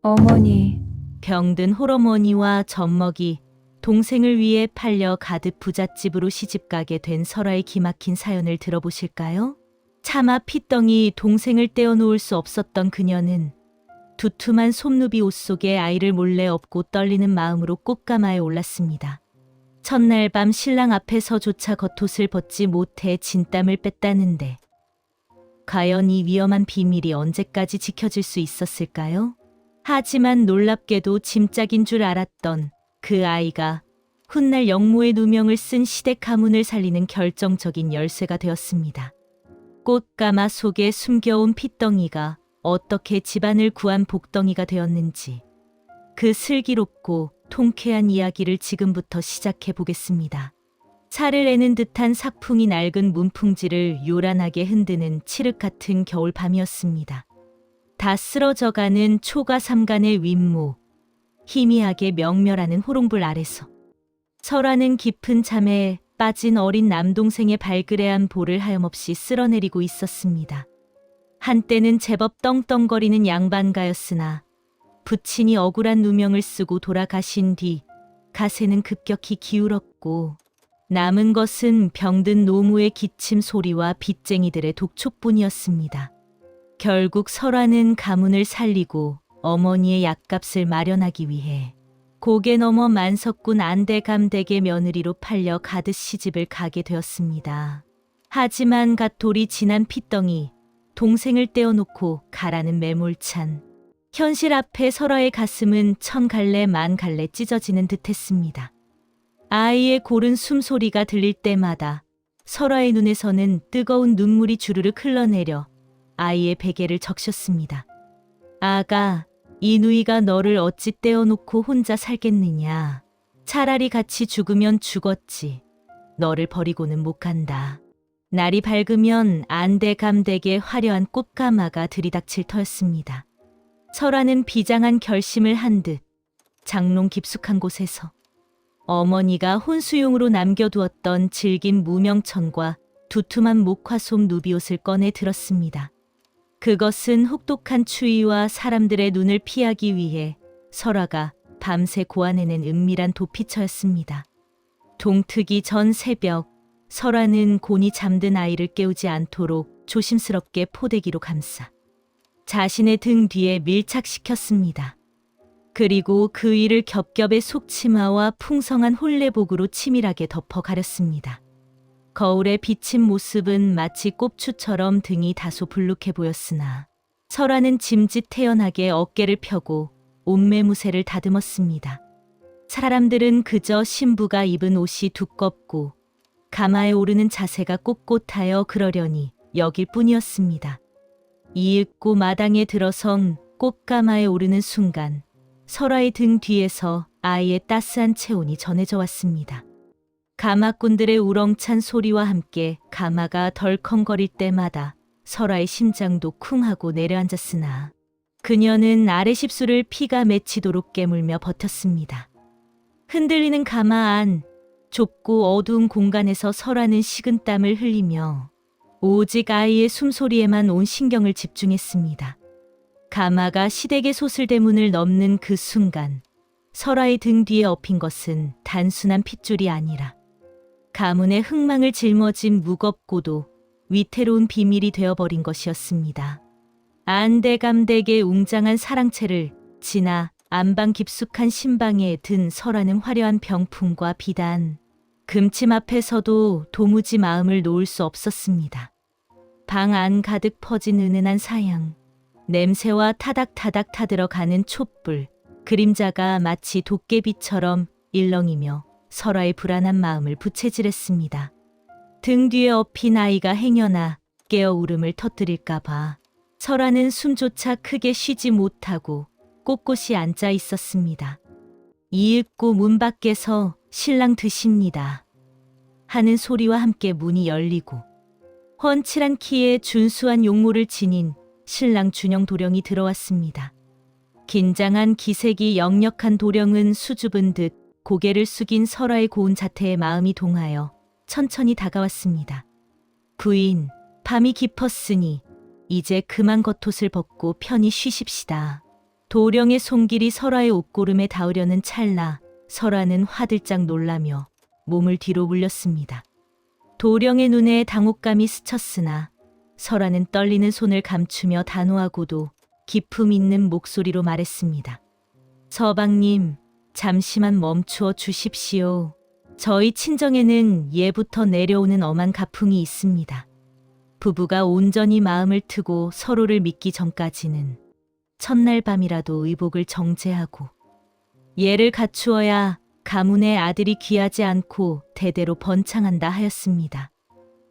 어머니, 병든 홀어머니와 젖먹이, 동생을 위해 팔려 가듯 부잣집으로 시집가게 된 설아의 기막힌 사연을 들어보실까요? 차마 핏덩이 동생을 떼어놓을 수 없었던 그녀는 두툼한 솜누비 옷 속에 아이를 몰래 업고 떨리는 마음으로 꽃가마에 올랐습니다. 첫날 밤 신랑 앞에서조차 겉옷을 벗지 못해 진땀을 뺐다는데 과연 이 위험한 비밀이 언제까지 지켜질 수 있었을까요? 하지만 놀랍게도 짐짝인 줄 알았던 그 아이가 훗날 영모의 누명을 쓴 시댁 가문을 살리는 결정적인 열쇠가 되었습니다. 꽃가마 속에 숨겨온 핏덩이가 어떻게 집안을 구한 복덩이가 되었는지 그 슬기롭고 통쾌한 이야기를 지금부터 시작해 보겠습니다. 살을 애는 듯한 삭풍이 낡은 문풍지를 요란하게 흔드는 칠흑 같은 겨울밤이었습니다. 다 쓰러져가는 초가 삼간의 윗모, 희미하게 명멸하는 호롱불 아래서 설아는 깊은 잠에 빠진 어린 남동생의 발그레한 볼을 하염없이 쓸어내리고 있었습니다. 한때는 제법 떵떵거리는 양반가였으나 부친이 억울한 누명을 쓰고 돌아가신 뒤 가세는 급격히 기울었고 남은 것은 병든 노무의 기침 소리와 빚쟁이들의 독촉뿐이었습니다. 결국 설아는 가문을 살리고 어머니의 약값을 마련하기 위해 고개 넘어 만석군 안대감댁의 며느리로 팔려 가듯 시집을 가게 되었습니다. 하지만 갓 돌이 지난 핏덩이, 동생을 떼어놓고 가라는 매몰찬 현실 앞에 설아의 가슴은 천 갈래 만 갈래 찢어지는 듯했습니다. 아이의 고른 숨소리가 들릴 때마다 설아의 눈에서는 뜨거운 눈물이 주르륵 흘러내려 아이의 베개를 적셨습니다. 아가, 이 누이가 너를 어찌 떼어놓고 혼자 살겠느냐. 차라리 같이 죽으면 죽었지. 너를 버리고는 못 간다. 날이 밝으면 안대감댁의 화려한 꽃가마가 들이닥칠 터였습니다. 설아는 비장한 결심을 한 듯 장롱 깊숙한 곳에서 어머니가 혼수용으로 남겨두었던 질긴 무명천과 두툼한 목화솜 누비옷을 꺼내 들었습니다. 그것은 혹독한 추위와 사람들의 눈을 피하기 위해 설아가 밤새 고안해낸 은밀한 도피처였습니다. 동트기 전 새벽, 설아는 곤히 잠든 아이를 깨우지 않도록 조심스럽게 포대기로 감싸 자신의 등 뒤에 밀착시켰습니다. 그리고 그 위를 겹겹의 속치마와 풍성한 홀레복으로 치밀하게 덮어 가렸습니다. 거울에 비친 모습은 마치 꼽추처럼 등이 다소 불룩해 보였으나 설아는 짐짓태연하게 어깨를 펴고 옷매무새를 다듬었습니다. 사람들은 그저 신부가 입은 옷이 두껍고 가마에 오르는 자세가 꼿꼿하여 그러려니 여길 뿐이었습니다. 이윽고 마당에 들어선 꽃가마에 오르는 순간 설아의 등 뒤에서 아이의 따스한 체온이 전해져 왔습니다. 가마꾼들의 우렁찬 소리와 함께 가마가 덜컹거릴 때마다 설아의 심장도 쿵 하고 내려앉았으나 그녀는 아래 십수를 피가 맺히도록 깨물며 버텼습니다. 흔들리는 가마 안 좁고 어두운 공간에서 설아는 식은땀을 흘리며 오직 아이의 숨소리에만 온 신경을 집중했습니다. 가마가 시댁의 소슬대문을 넘는 그 순간 설아의 등 뒤에 엎인 것은 단순한 핏줄이 아니라 가문의 흥망을 짊어진 무겁고도 위태로운 비밀이 되어버린 것이었습니다. 안대감댁의 웅장한 사랑채를 지나 안방 깊숙한 신방에 든 설아는 화려한 병풍과 비단, 금침 앞에서도 도무지 마음을 놓을 수 없었습니다. 방 안 가득 퍼진 은은한 사향, 냄새와 타닥타닥 타들어가는 촛불, 그림자가 마치 도깨비처럼 일렁이며 설아의 불안한 마음을 부채질했습니다. 등 뒤에 엎인 아이가 행여나 깨어 울음을 터뜨릴까봐 설아는 숨조차 크게 쉬지 못하고 꼿꼿이 앉아 있었습니다. 이윽고 문 밖에서 신랑 드십니다 하는 소리와 함께 문이 열리고 훤칠한 키에 준수한 용모를 지닌 신랑 준영 도령이 들어왔습니다. 긴장한 기색이 역력한 도령은 수줍은 듯 고개를 숙인 설아의 고운 자태에 마음이 동하여 천천히 다가왔습니다. 부인, 밤이 깊었으니 이제 그만 겉옷을 벗고 편히 쉬십시다. 도령의 손길이 설아의 옷고름에 닿으려는 찰나 설아는 화들짝 놀라며 몸을 뒤로 물렸습니다. 도령의 눈에 당혹감이 스쳤으나 설아는 떨리는 손을 감추며 단호하고도 기품 있는 목소리로 말했습니다. 서방님, 잠시만 멈추어 주십시오. 저희 친정에는 예부터 내려오는 엄한 가풍이 있습니다. 부부가 온전히 마음을 트고 서로를 믿기 전까지는 첫날 밤이라도 의복을 정제하고 예를 갖추어야 가문의 아들이 귀하지 않고 대대로 번창한다 하였습니다.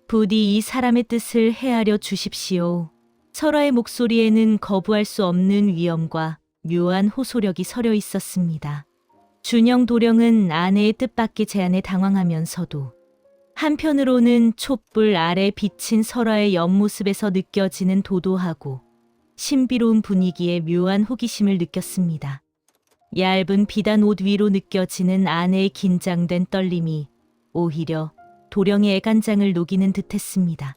부디 이 사람의 뜻을 헤아려 주십시오. 설아의 목소리에는 거부할 수 없는 위엄과 묘한 호소력이 서려 있었습니다. 준영 도령은 아내의 뜻밖의 제안에 당황하면서도 한편으로는 촛불 아래 비친 설아의 옆모습에서 느껴지는 도도하고 신비로운 분위기에 묘한 호기심을 느꼈습니다. 얇은 비단 옷 위로 느껴지는 아내의 긴장된 떨림이 오히려 도령의 애간장을 녹이는 듯했습니다.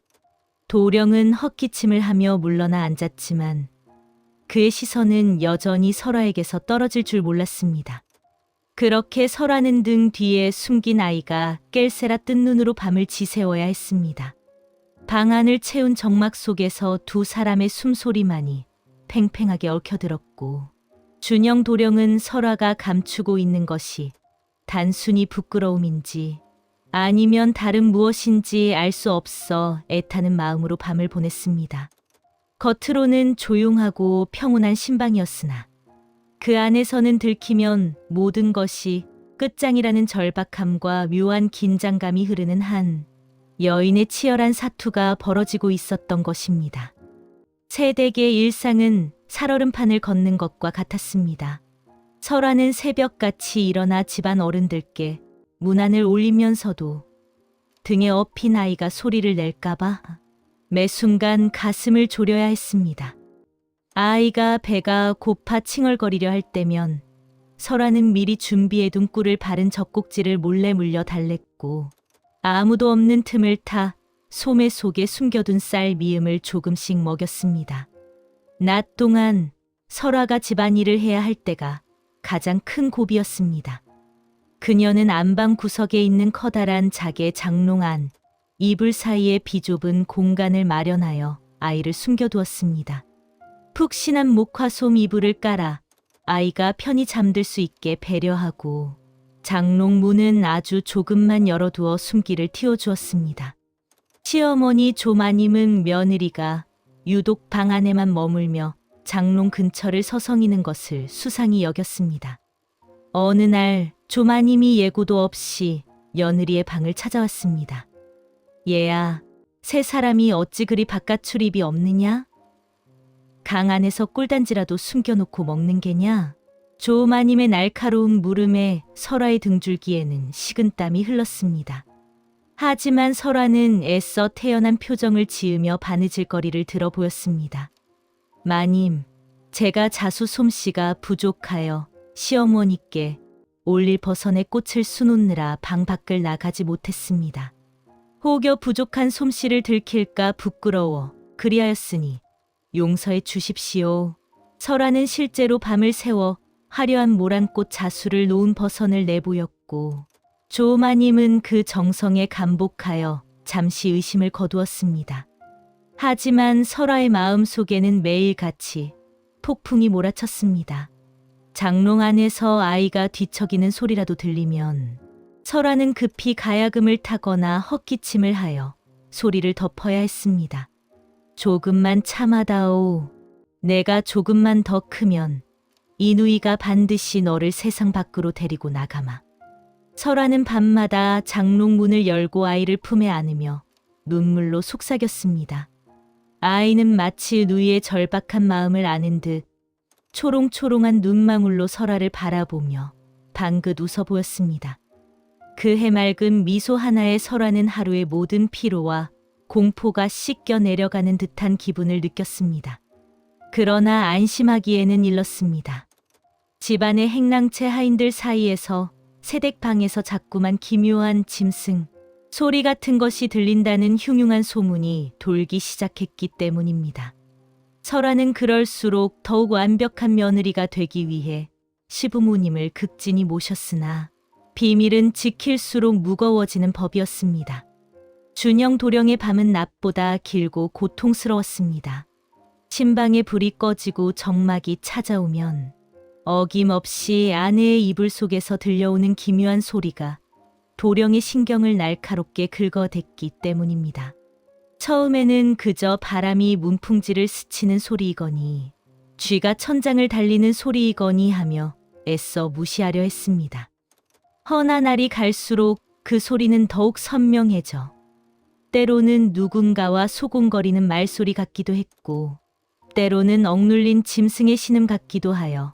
도령은 헛기침을 하며 물러나 앉았지만 그의 시선은 여전히 설아에게서 떨어질 줄 몰랐습니다. 그렇게 설아는 등 뒤에 숨긴 아이가 깰새라 뜬 눈으로 밤을 지새워야 했습니다. 방 안을 채운 정막 속에서 두 사람의 숨소리만이 팽팽하게 얽혀들었고 준영 도령은 설아가 감추고 있는 것이 단순히 부끄러움인지 아니면 다른 무엇인지 알 수 없어 애타는 마음으로 밤을 보냈습니다. 겉으로는 조용하고 평온한 신방이었으나 그 안에서는 들키면 모든 것이 끝장이라는 절박함과 묘한 긴장감이 흐르는 한 여인의 치열한 사투가 벌어지고 있었던 것입니다. 세댁의 일상은 살얼음판을 걷는 것과 같았습니다. 설아는 새벽같이 일어나 집안 어른들께 문안을 올리면서도 등에 업힌 아이가 소리를 낼까봐 매 순간 가슴을 졸여야 했습니다. 아이가 배가 고파 칭얼거리려 할 때면 설아는 미리 준비해둔 꿀을 바른 젖꼭지를 몰래 물려 달랬고 아무도 없는 틈을 타 소매 속에 숨겨둔 쌀 미음을 조금씩 먹였습니다. 낮 동안 설아가 집안일을 해야 할 때가 가장 큰 고비였습니다. 그녀는 안방 구석에 있는 커다란 자개 장롱 안 이불 사이에 비좁은 공간을 마련하여 아이를 숨겨두었습니다. 푹신한 목화솜 이불을 깔아 아이가 편히 잠들 수 있게 배려하고 장롱 문은 아주 조금만 열어두어 숨기를 틔워주었습니다. 시어머니 조마님은 며느리가 유독 방 안에만 머물며 장롱 근처를 서성이는 것을 수상히 여겼습니다. 어느 날 조마님이 예고도 없이 며느리의 방을 찾아왔습니다. 얘야, 세 사람이 어찌 그리 바깥 출입이 없느냐? 강 안에서 꿀단지라도 숨겨놓고 먹는 게냐? 조마님의 날카로운 물음에 설아의 등줄기에는 식은땀이 흘렀습니다. 하지만 설아는 애써 태연한 표정을 지으며 바느질거리를 들어 보였습니다. 마님, 제가 자수 솜씨가 부족하여 시어머니께 올릴 버선에 꽃을 수놓느라 방 밖을 나가지 못했습니다. 혹여 부족한 솜씨를 들킬까 부끄러워 그리하였으니 용서해 주십시오. 설아는 실제로 밤을 새워 화려한 모란꽃 자수를 놓은 버선을 내보였고 조마님은 그 정성에 감복하여 잠시 의심을 거두었습니다. 하지만 설아의 마음 속에는 매일같이 폭풍이 몰아쳤습니다. 장롱 안에서 아이가 뒤척이는 소리라도 들리면 설아는 급히 가야금을 타거나 헛기침을 하여 소리를 덮어야 했습니다. 조금만 참아다오. 내가 조금만 더 크면 이 누이가 반드시 너를 세상 밖으로 데리고 나가마. 설아는 밤마다 장롱 문을 열고 아이를 품에 안으며 눈물로 속삭였습니다. 아이는 마치 누이의 절박한 마음을 아는 듯 초롱초롱한 눈망울로 설아를 바라보며 방긋 웃어 보였습니다. 그 해맑은 미소 하나에 설아는 하루의 모든 피로와 공포가 씻겨 내려가는 듯한 기분을 느꼈습니다. 그러나 안심하기에는 일렀습니다. 집안의 행랑채 하인들 사이에서 새댁방에서 자꾸만 기묘한 짐승, 소리 같은 것이 들린다는 흉흉한 소문이 돌기 시작했기 때문입니다. 설아는 그럴수록 더욱 완벽한 며느리가 되기 위해 시부모님을 극진히 모셨으나 비밀은 지킬수록 무거워지는 법이었습니다. 준영 도령의 밤은 낮보다 길고 고통스러웠습니다. 신방에 불이 꺼지고 정막이 찾아오면 어김없이 아내의 이불 속에서 들려오는 기묘한 소리가 도령의 신경을 날카롭게 긁어댔기 때문입니다. 처음에는 그저 바람이 문풍지를 스치는 소리이거니 쥐가 천장을 달리는 소리이거니 하며 애써 무시하려 했습니다. 허나 날이 갈수록 그 소리는 더욱 선명해져 때로는 누군가와 소곤거리는 말소리 같기도 했고 때로는 억눌린 짐승의 신음 같기도 하여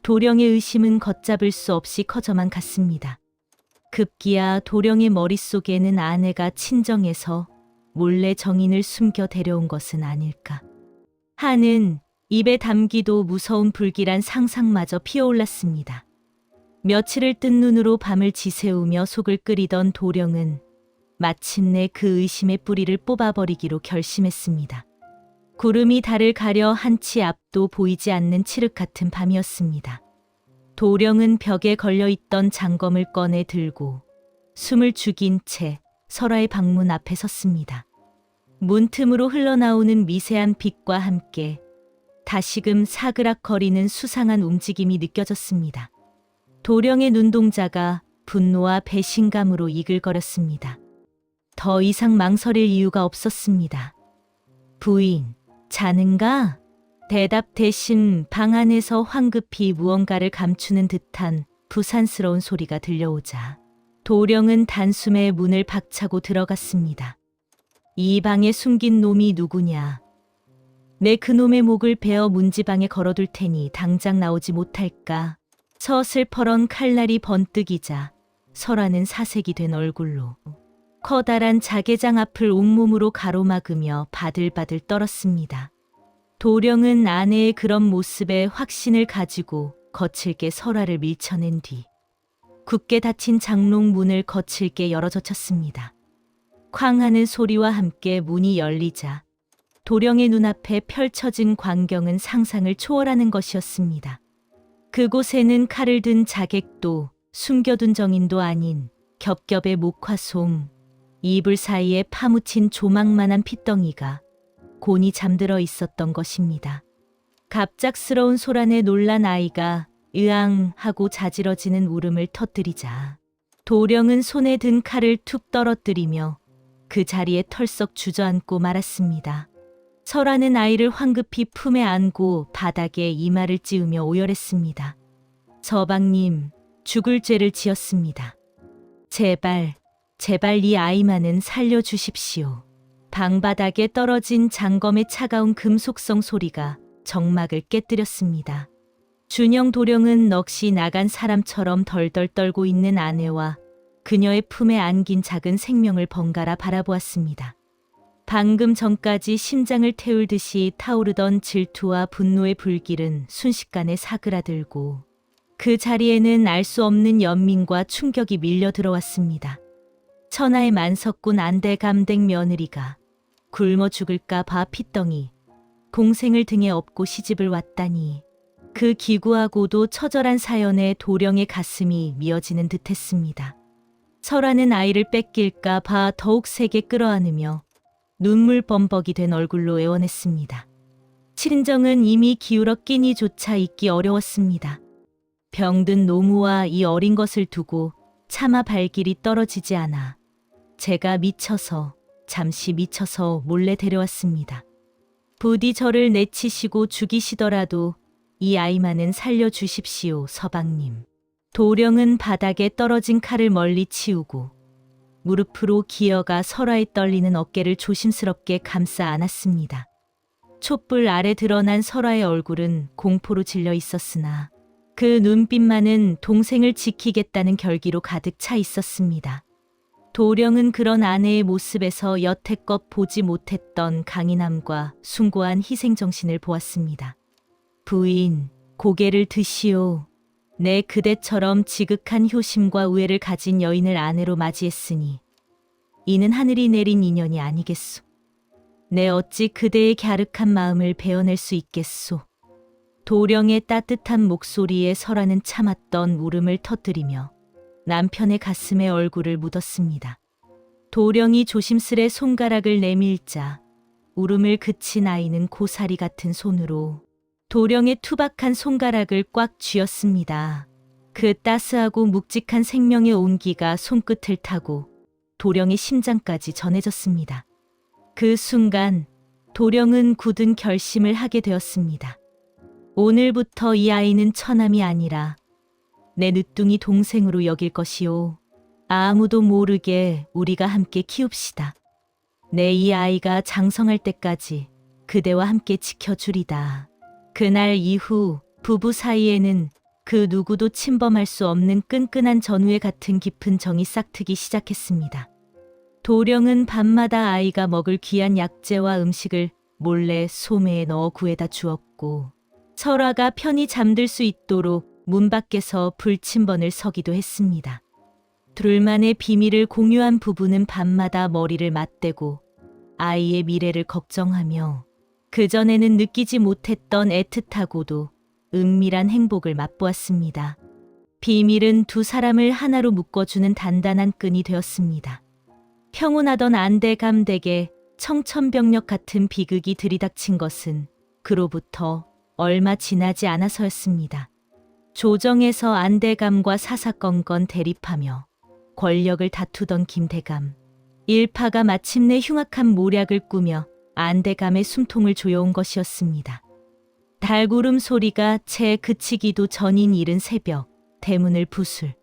도령의 의심은 걷잡을 수 없이 커져만 갔습니다. 급기야 도령의 머릿속에는 아내가 친정에서 몰래 정인을 숨겨 데려온 것은 아닐까 하는 입에 담기도 무서운 불길한 상상마저 피어올랐습니다. 며칠을 뜬 눈으로 밤을 지새우며 속을 끓이던 도령은 마침내 그 의심의 뿌리를 뽑아버리기로 결심했습니다. 구름이 달을 가려 한치 앞도 보이지 않는 칠흑 같은 밤이었습니다. 도령은 벽에 걸려있던 장검을 꺼내 들고 숨을 죽인 채 설아의 방문 앞에 섰습니다. 문틈으로 흘러나오는 미세한 빛과 함께 다시금 사그락거리는 수상한 움직임이 느껴졌습니다. 도령의 눈동자가 분노와 배신감으로 이글거렸습니다. 더 이상 망설일 이유가 없었습니다. 부인, 자는가? 대답 대신 방 안에서 황급히 무언가를 감추는 듯한 부산스러운 소리가 들려오자 도령은 단숨에 문을 박차고 들어갔습니다. 이 방에 숨긴 놈이 누구냐? 내 그놈의 목을 베어 문지방에 걸어둘 테니 당장 나오지 못할까? 서슬퍼런 칼날이 번뜩이자 설아는 사색이 된 얼굴로 커다란 자개장 앞을 온몸으로 가로막으며 바들바들 떨었습니다. 도령은 아내의 그런 모습에 확신을 가지고 거칠게 설아를 밀쳐낸 뒤 굳게 닫힌 장롱 문을 거칠게 열어젖혔습니다. 쾅 하는 소리와 함께 문이 열리자 도령의 눈앞에 펼쳐진 광경은 상상을 초월하는 것이었습니다. 그곳에는 칼을 든 자객도 숨겨둔 정인도 아닌 겹겹의 목화솜, 이불 사이에 파묻힌 조망만한 핏덩이가 곤히 잠들어 있었던 것입니다. 갑작스러운 소란에 놀란 아이가 으앙 하고 자지러지는 울음을 터뜨리자 도령은 손에 든 칼을 툭 떨어뜨리며 그 자리에 털썩 주저앉고 말았습니다. 설아는 아이를 황급히 품에 안고 바닥에 이마를 찌우며 오열했습니다. 서방님, 죽을 죄를 지었습니다. 제발 이 아이만은 살려주십시오. 방바닥에 떨어진 장검의 차가운 금속성 소리가 정막을 깨뜨렸습니다. 준영 도령은 넋이 나간 사람처럼 덜덜 떨고 있는 아내와 그녀의 품에 안긴 작은 생명을 번갈아 바라보았습니다. 방금 전까지 심장을 태울 듯이 타오르던 질투와 분노의 불길은 순식간에 사그라들고 그 자리에는 알 수 없는 연민과 충격이 밀려 들어왔습니다. 천하의 만석군 안대감댁 며느리가 굶어 죽을까 봐 핏덩이, 동생을 등에 업고 시집을 왔다니 그 기구하고도 처절한 사연에 도령의 가슴이 미어지는 듯했습니다. 설아는 아이를 뺏길까 봐 더욱 세게 끌어안으며 눈물 범벅이 된 얼굴로 애원했습니다. 친정은 이미 기울어 끼니조차 있기 어려웠습니다. 병든 노무와 이 어린 것을 두고 차마 발길이 떨어지지 않아 제가 잠시 미쳐서 몰래 데려왔습니다. 부디 저를 내치시고 죽이시더라도 이 아이만은 살려주십시오, 서방님. 도령은 바닥에 떨어진 칼을 멀리 치우고 무릎으로 기어가 설아의 떨리는 어깨를 조심스럽게 감싸 안았습니다. 촛불 아래 드러난 설아의 얼굴은 공포로 질려 있었으나 그 눈빛만은 동생을 지키겠다는 결기로 가득 차 있었습니다. 도령은 그런 아내의 모습에서 여태껏 보지 못했던 강인함과 숭고한 희생정신을 보았습니다. 부인, 고개를 드시오. 내 그대처럼 지극한 효심과 우애를 가진 여인을 아내로 맞이했으니 이는 하늘이 내린 인연이 아니겠소. 내 어찌 그대의 갸륵한 마음을 베어낼 수 있겠소. 도령의 따뜻한 목소리에 설아는 참았던 울음을 터뜨리며 남편의 가슴에 얼굴을 묻었습니다. 도령이 조심스레 손가락을 내밀자 울음을 그친 아이는 고사리 같은 손으로 도령의 투박한 손가락을 꽉 쥐었습니다. 그 따스하고 묵직한 생명의 온기가 손끝을 타고 도령의 심장까지 전해졌습니다. 그 순간 도령은 굳은 결심을 하게 되었습니다. 오늘부터 이 아이는 처남이 아니라 내 늦둥이 동생으로 여길 것이오. 아무도 모르게 우리가 함께 키웁시다. 내 이 아이가 장성할 때까지 그대와 함께 지켜주리다. 그날 이후 부부 사이에는 그 누구도 침범할 수 없는 끈끈한 전우애 같은 깊은 정이 싹트기 시작했습니다. 도령은 밤마다 아이가 먹을 귀한 약재와 음식을 몰래 소매에 넣어 구해다 주었고 설아가 편히 잠들 수 있도록 문 밖에서 불침번을 서기도 했습니다. 둘만의 비밀을 공유한 부부는 밤마다 머리를 맞대고 아이의 미래를 걱정하며 그전에는 느끼지 못했던 애틋하고도 은밀한 행복을 맛보았습니다. 비밀은 두 사람을 하나로 묶어주는 단단한 끈이 되었습니다. 평온하던 안대감댁에 청천벽력 같은 비극이 들이닥친 것은 그로부터 얼마 지나지 않아서였습니다. 조정에서 안대감과 사사건건 대립하며 권력을 다투던 김대감, 일파가 마침내 흉악한 모략을 꾸며 안대감의 숨통을 조여온 것이었습니다. 달구름 소리가 채 그치기도 전인 이른 새벽, 대문을 부술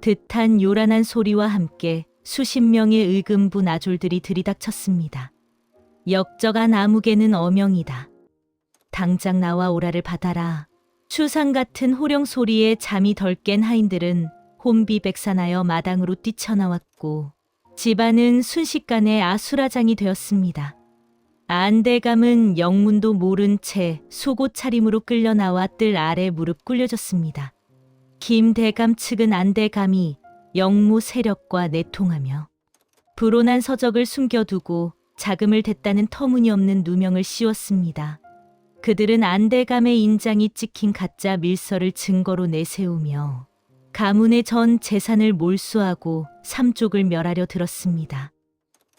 듯한 요란한 소리와 함께 수십 명의 의금부 나졸들이 들이닥쳤습니다. 역적한 아무개는 어명이다. 당장 나와 오라를 받아라. 추상 같은 호령 소리에 잠이 덜 깬 하인들은 혼비백산하여 마당으로 뛰쳐나왔고 집안은 순식간에 아수라장이 되었습니다. 안대감은 영문도 모른 채 속옷 차림으로 끌려 나와 뜰 아래 무릎 꿇려졌습니다. 김대감 측은 안대감이 영무 세력과 내통하며 불온한 서적을 숨겨두고 자금을 댔다는 터무니없는 누명을 씌웠습니다. 그들은 안대감의 인장이 찍힌 가짜 밀서를 증거로 내세우며 가문의 전 재산을 몰수하고 삼족을 멸하려 들었습니다.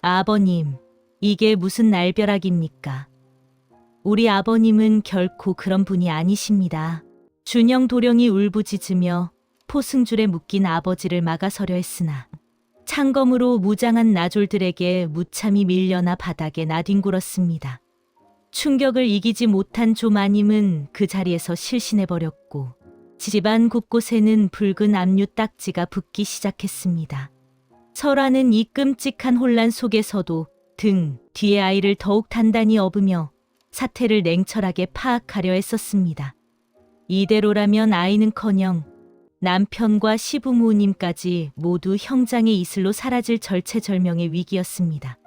아버님, 이게 무슨 날벼락입니까? 우리 아버님은 결코 그런 분이 아니십니다. 준영 도령이 울부짖으며 포승줄에 묶인 아버지를 막아서려 했으나 창검으로 무장한 나졸들에게 무참히 밀려나 바닥에 나뒹굴었습니다. 충격을 이기지 못한 조마님은 그 자리에서 실신해버렸고 집안 곳곳에는 붉은 압류 딱지가 붙기 시작했습니다. 설아는 이 끔찍한 혼란 속에서도 등 뒤에 아이를 더욱 단단히 업으며 사태를 냉철하게 파악하려 했었습니다. 이대로라면 아이는커녕 남편과 시부모님까지 모두 형장의 이슬로 사라질 절체절명의 위기였습니다.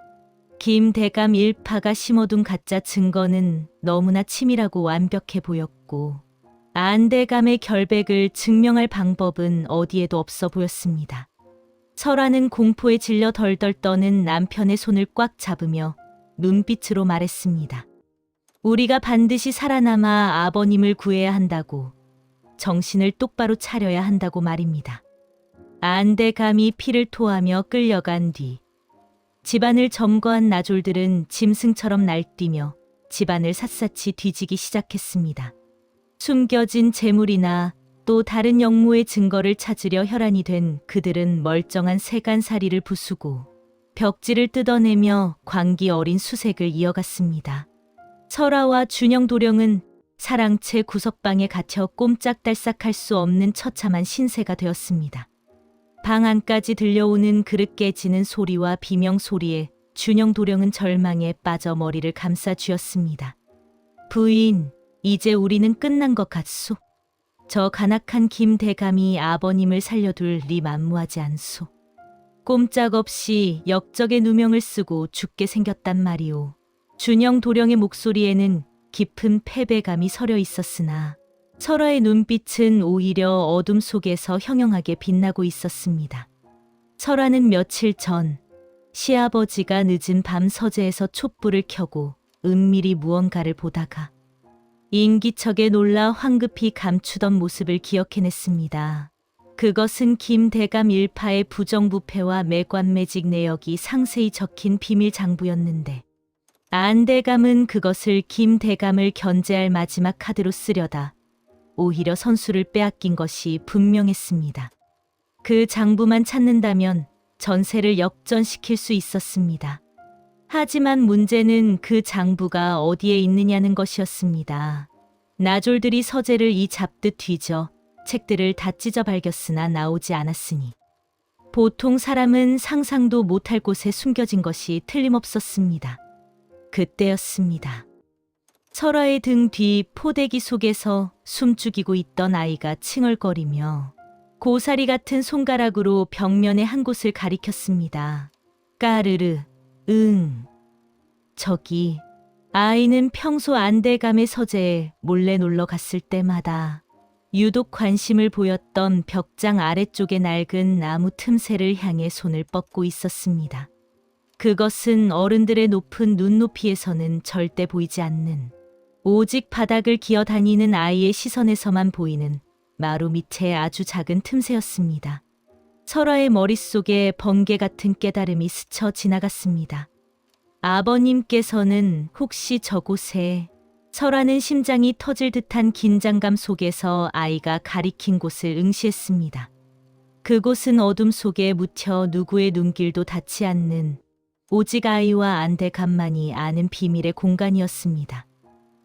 김대감 일파가 심어둔 가짜 증거는 너무나 치밀하고 완벽해 보였고 안대감의 결백을 증명할 방법은 어디에도 없어 보였습니다. 설아는 공포에 질려 덜덜 떠는 남편의 손을 꽉 잡으며 눈빛으로 말했습니다. 우리가 반드시 살아남아 아버님을 구해야 한다고, 정신을 똑바로 차려야 한다고 말입니다. 안대감이 피를 토하며 끌려간 뒤 집안을 점거한 나졸들은 짐승처럼 날뛰며 집안을 샅샅이 뒤지기 시작했습니다. 숨겨진 재물이나 또 다른 영모의 증거를 찾으려 혈안이 된 그들은 멀쩡한 세간살이를 부수고 벽지를 뜯어내며 광기 어린 수색을 이어갔습니다. 설아와 준영 도령은 사랑채 구석방에 갇혀 꼼짝달싹할 수 없는 처참한 신세가 되었습니다. 방 안까지 들려오는 그릇 깨지는 소리와 비명 소리에 준영 도령은 절망에 빠져 머리를 감싸 쥐었습니다. 부인, 이제 우리는 끝난 것 같소. 저 간악한 김대감이 아버님을 살려둘 리 만무하지 않소. 꼼짝없이 역적의 누명을 쓰고 죽게 생겼단 말이오. 준영 도령의 목소리에는 깊은 패배감이 서려 있었으나 설아의 눈빛은 오히려 어둠 속에서 형형하게 빛나고 있었습니다. 설아는 며칠 전 시아버지가 늦은 밤 서재에서 촛불을 켜고 은밀히 무언가를 보다가 인기척에 놀라 황급히 감추던 모습을 기억해냈습니다. 그것은 김대감 일파의 부정부패와 매관매직 내역이 상세히 적힌 비밀 장부였는데 안대감은 그것을 김대감을 견제할 마지막 카드로 쓰려다 오히려 선수를 빼앗긴 것이 분명했습니다. 그 장부만 찾는다면 전세를 역전시킬 수 있었습니다. 하지만 문제는 그 장부가 어디에 있느냐는 것이었습니다. 나졸들이 서재를 이 잡듯 뒤져 책들을 다 찢어 발겼으나 나오지 않았으니 보통 사람은 상상도 못할 곳에 숨겨진 것이 틀림없었습니다. 그때였습니다. 설아의 등 뒤 포대기 속에서 숨죽이고 있던 아이가 칭얼거리며 고사리 같은 손가락으로 벽면의 한 곳을 가리켰습니다. 까르르, 응. 저기, 아이는 평소 안대감의 서재에 몰래 놀러 갔을 때마다 유독 관심을 보였던 벽장 아래쪽의 낡은 나무 틈새를 향해 손을 뻗고 있었습니다. 그것은 어른들의 높은 눈높이에서는 절대 보이지 않는, 오직 바닥을 기어다니는 아이의 시선에서만 보이는 마루 밑의 아주 작은 틈새였습니다. 설아의 머릿속에 번개 같은 깨달음이 스쳐 지나갔습니다. 아버님께서는 혹시 저곳에, 설아는 심장이 터질 듯한 긴장감 속에서 아이가 가리킨 곳을 응시했습니다. 그곳은 어둠 속에 묻혀 누구의 눈길도 닿지 않는 오직 아이와 안대감만이 아는 비밀의 공간이었습니다.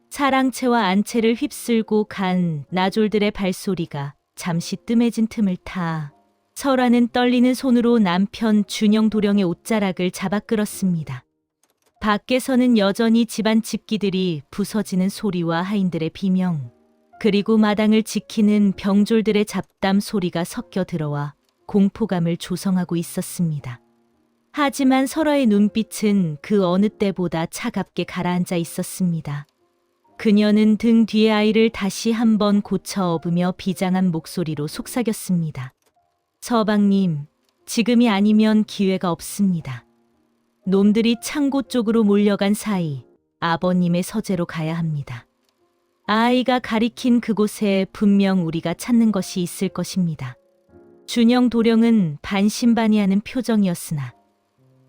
사랑채와 안채를 휩쓸고 간 나졸들의 발소리가 잠시 뜸해진 틈을 타 설아는 떨리는 손으로 남편 준영 도령의 옷자락을 잡아 끌었습니다. 밖에서는 여전히 집안 집기들이 부서지는 소리와 하인들의 비명, 그리고 마당을 지키는 병졸들의 잡담 소리가 섞여 들어와 공포감을 조성하고 있었습니다. 하지만 설아의 눈빛은 그 어느 때보다 차갑게 가라앉아 있었습니다. 그녀는 등 뒤의 아이를 다시 한번 고쳐 업으며 비장한 목소리로 속삭였습니다. 서방님, 지금이 아니면 기회가 없습니다. 놈들이 창고 쪽으로 몰려간 사이 아버님의 서재로 가야 합니다. 아이가 가리킨 그곳에 분명 우리가 찾는 것이 있을 것입니다. 준영 도령은 반신반의하는 표정이었으나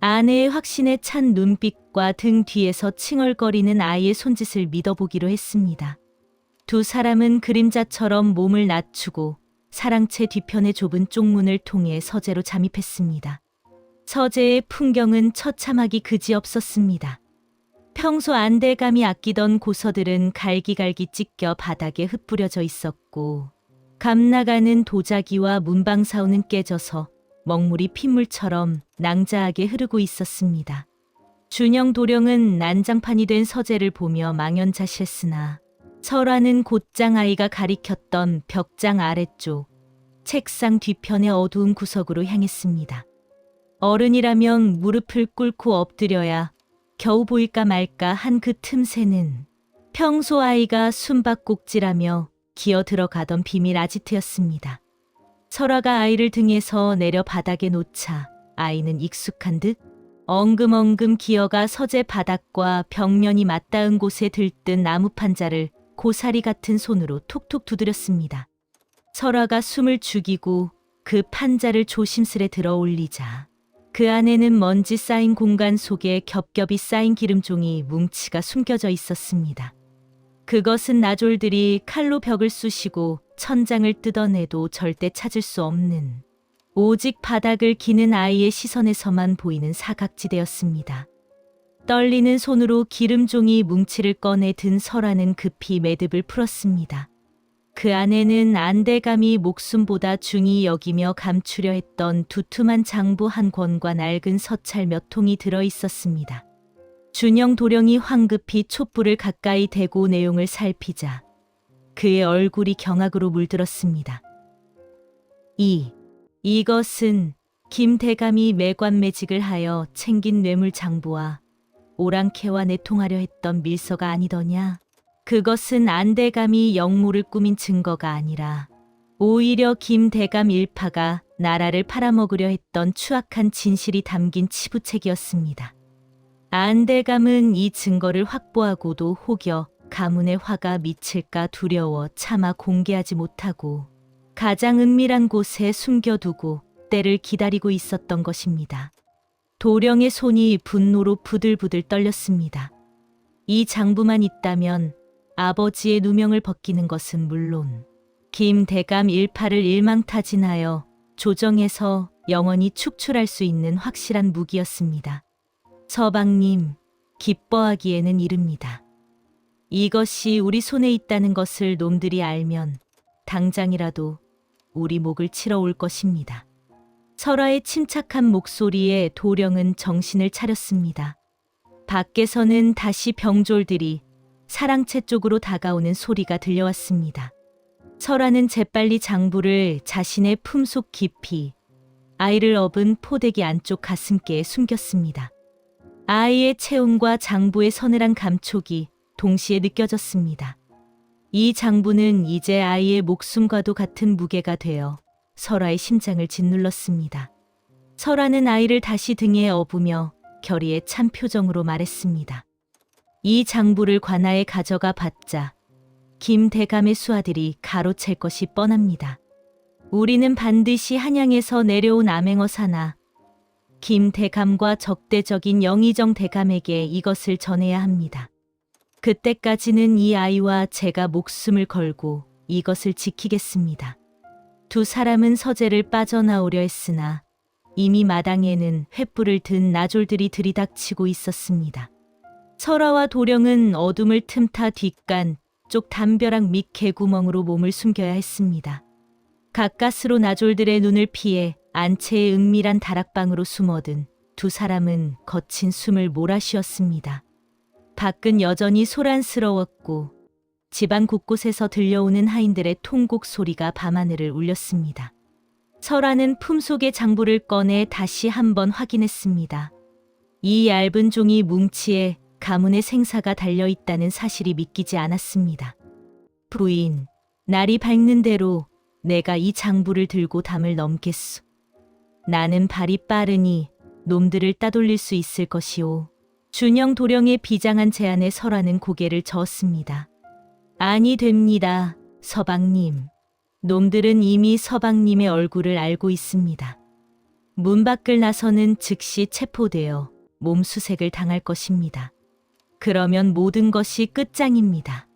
아내의 확신에 찬 눈빛과 등 뒤에서 칭얼거리는 아이의 손짓을 믿어보기로 했습니다. 두 사람은 그림자처럼 몸을 낮추고 사랑채 뒤편의 좁은 쪽문을 통해 서재로 잠입했습니다. 서재의 풍경은 처참하기 그지없었습니다. 평소 안대감이 아끼던 고서들은 갈기갈기 찢겨 바닥에 흩뿌려져 있었고 감나가는 도자기와 문방사우는 깨져서 먹물이 핏물처럼 낭자하게 흐르고 있었습니다. 준영 도령은 난장판이 된 서재를 보며 망연자실했으나 설아는 곧장 아이가 가리켰던 벽장 아래쪽 책상 뒤편의 어두운 구석으로 향했습니다. 어른이라면 무릎을 꿇고 엎드려야 겨우 보일까 말까 한 그 틈새는 평소 아이가 숨바꼭질하며 기어 들어가던 비밀 아지트였습니다. 설아가 아이를 등에서 내려 바닥에 놓자 아이는 익숙한 듯 엉금엉금 기어가 서재 바닥과 벽면이 맞닿은 곳에 들뜬 나무 판자를 고사리 같은 손으로 톡톡 두드렸습니다. 설아가 숨을 죽이고 그 판자를 조심스레 들어 올리자 그 안에는 먼지 쌓인 공간 속에 겹겹이 쌓인 기름종이 뭉치가 숨겨져 있었습니다. 그것은 나졸들이 칼로 벽을 쑤시고 천장을 뜯어내도 절대 찾을 수 없는, 오직 바닥을 기는 아이의 시선에서만 보이는 사각지대였습니다. 떨리는 손으로 기름종이 뭉치를 꺼내 든 설아는 급히 매듭을 풀었습니다. 그 안에는 안대감이 목숨보다 중히 여기며 감추려 했던 두툼한 장부 한 권과 낡은 서찰 몇 통이 들어 있었습니다. 준영 도령이 황급히 촛불을 가까이 대고 내용을 살피자 그의 얼굴이 경악으로 물들었습니다. 이것은 김대감이 매관매직을 하여 챙긴 뇌물장부와 오랑캐와 내통하려 했던 밀서가 아니더냐? 그것은 안대감이 역모를 꾸민 증거가 아니라 오히려 김대감 일파가 나라를 팔아먹으려 했던 추악한 진실이 담긴 치부책이었습니다. 안대감은 이 증거를 확보하고도 혹여 가문의 화가 미칠까 두려워 차마 공개하지 못하고 가장 은밀한 곳에 숨겨두고 때를 기다리고 있었던 것입니다. 도령의 손이 분노로 부들부들 떨렸습니다. 이 장부만 있다면 아버지의 누명을 벗기는 것은 물론 김대감 일파를 일망타진하여 조정해서 영원히 축출할 수 있는 확실한 무기였습니다. 서방님, 기뻐하기에는 이릅니다. 이것이 우리 손에 있다는 것을 놈들이 알면 당장이라도 우리 목을 치러 올 것입니다. 설아의 침착한 목소리에 도령은 정신을 차렸습니다. 밖에서는 다시 병졸들이 사랑채 쪽으로 다가오는 소리가 들려왔습니다. 설아는 재빨리 장부를 자신의 품속 깊이 아이를 업은 포대기 안쪽 가슴께에 숨겼습니다. 아이의 체온과 장부의 서늘한 감촉이 동시에 느껴졌습니다. 이 장부는 이제 아이의 목숨과도 같은 무게가 되어 설아의 심장을 짓눌렀습니다. 설아는 아이를 다시 등에 업으며 결의에 찬 표정으로 말했습니다. 이 장부를 관아에 가져가 봤자 김대감의 수하들이 가로챌 것이 뻔합니다. 우리는 반드시 한양에서 내려온 암행어사나 김대감과 적대적인 영의정 대감에게 이것을 전해야 합니다. 그때까지는 이 아이와 제가 목숨을 걸고 이것을 지키겠습니다. 두 사람은 서재를 빠져나오려 했으나 이미 마당에는 횃불을 든 나졸들이 들이닥치고 있었습니다. 설아와 도령은 어둠을 틈타 뒷간 쪽 담벼락 밑 개구멍으로 몸을 숨겨야 했습니다. 가까스로 나졸들의 눈을 피해 안채의 은밀한 다락방으로 숨어든 두 사람은 거친 숨을 몰아쉬었습니다. 밖은 여전히 소란스러웠고 집안 곳곳에서 들려오는 하인들의 통곡 소리가 밤하늘을 울렸습니다. 설아는 품속의 장부를 꺼내 다시 한번 확인했습니다. 이 얇은 종이 뭉치에 가문의 생사가 달려있다는 사실이 믿기지 않았습니다. 부인, 날이 밝는 대로 내가 이 장부를 들고 담을 넘겠소. 나는 발이 빠르니 놈들을 따돌릴 수 있을 것이오. 준영 도령의 비장한 제안에 설아는 고개를 저었습니다. 아니 됩니다, 서방님. 놈들은 이미 서방님의 얼굴을 알고 있습니다. 문 밖을 나서는 즉시 체포되어 몸수색을 당할 것입니다. 그러면 모든 것이 끝장입니다.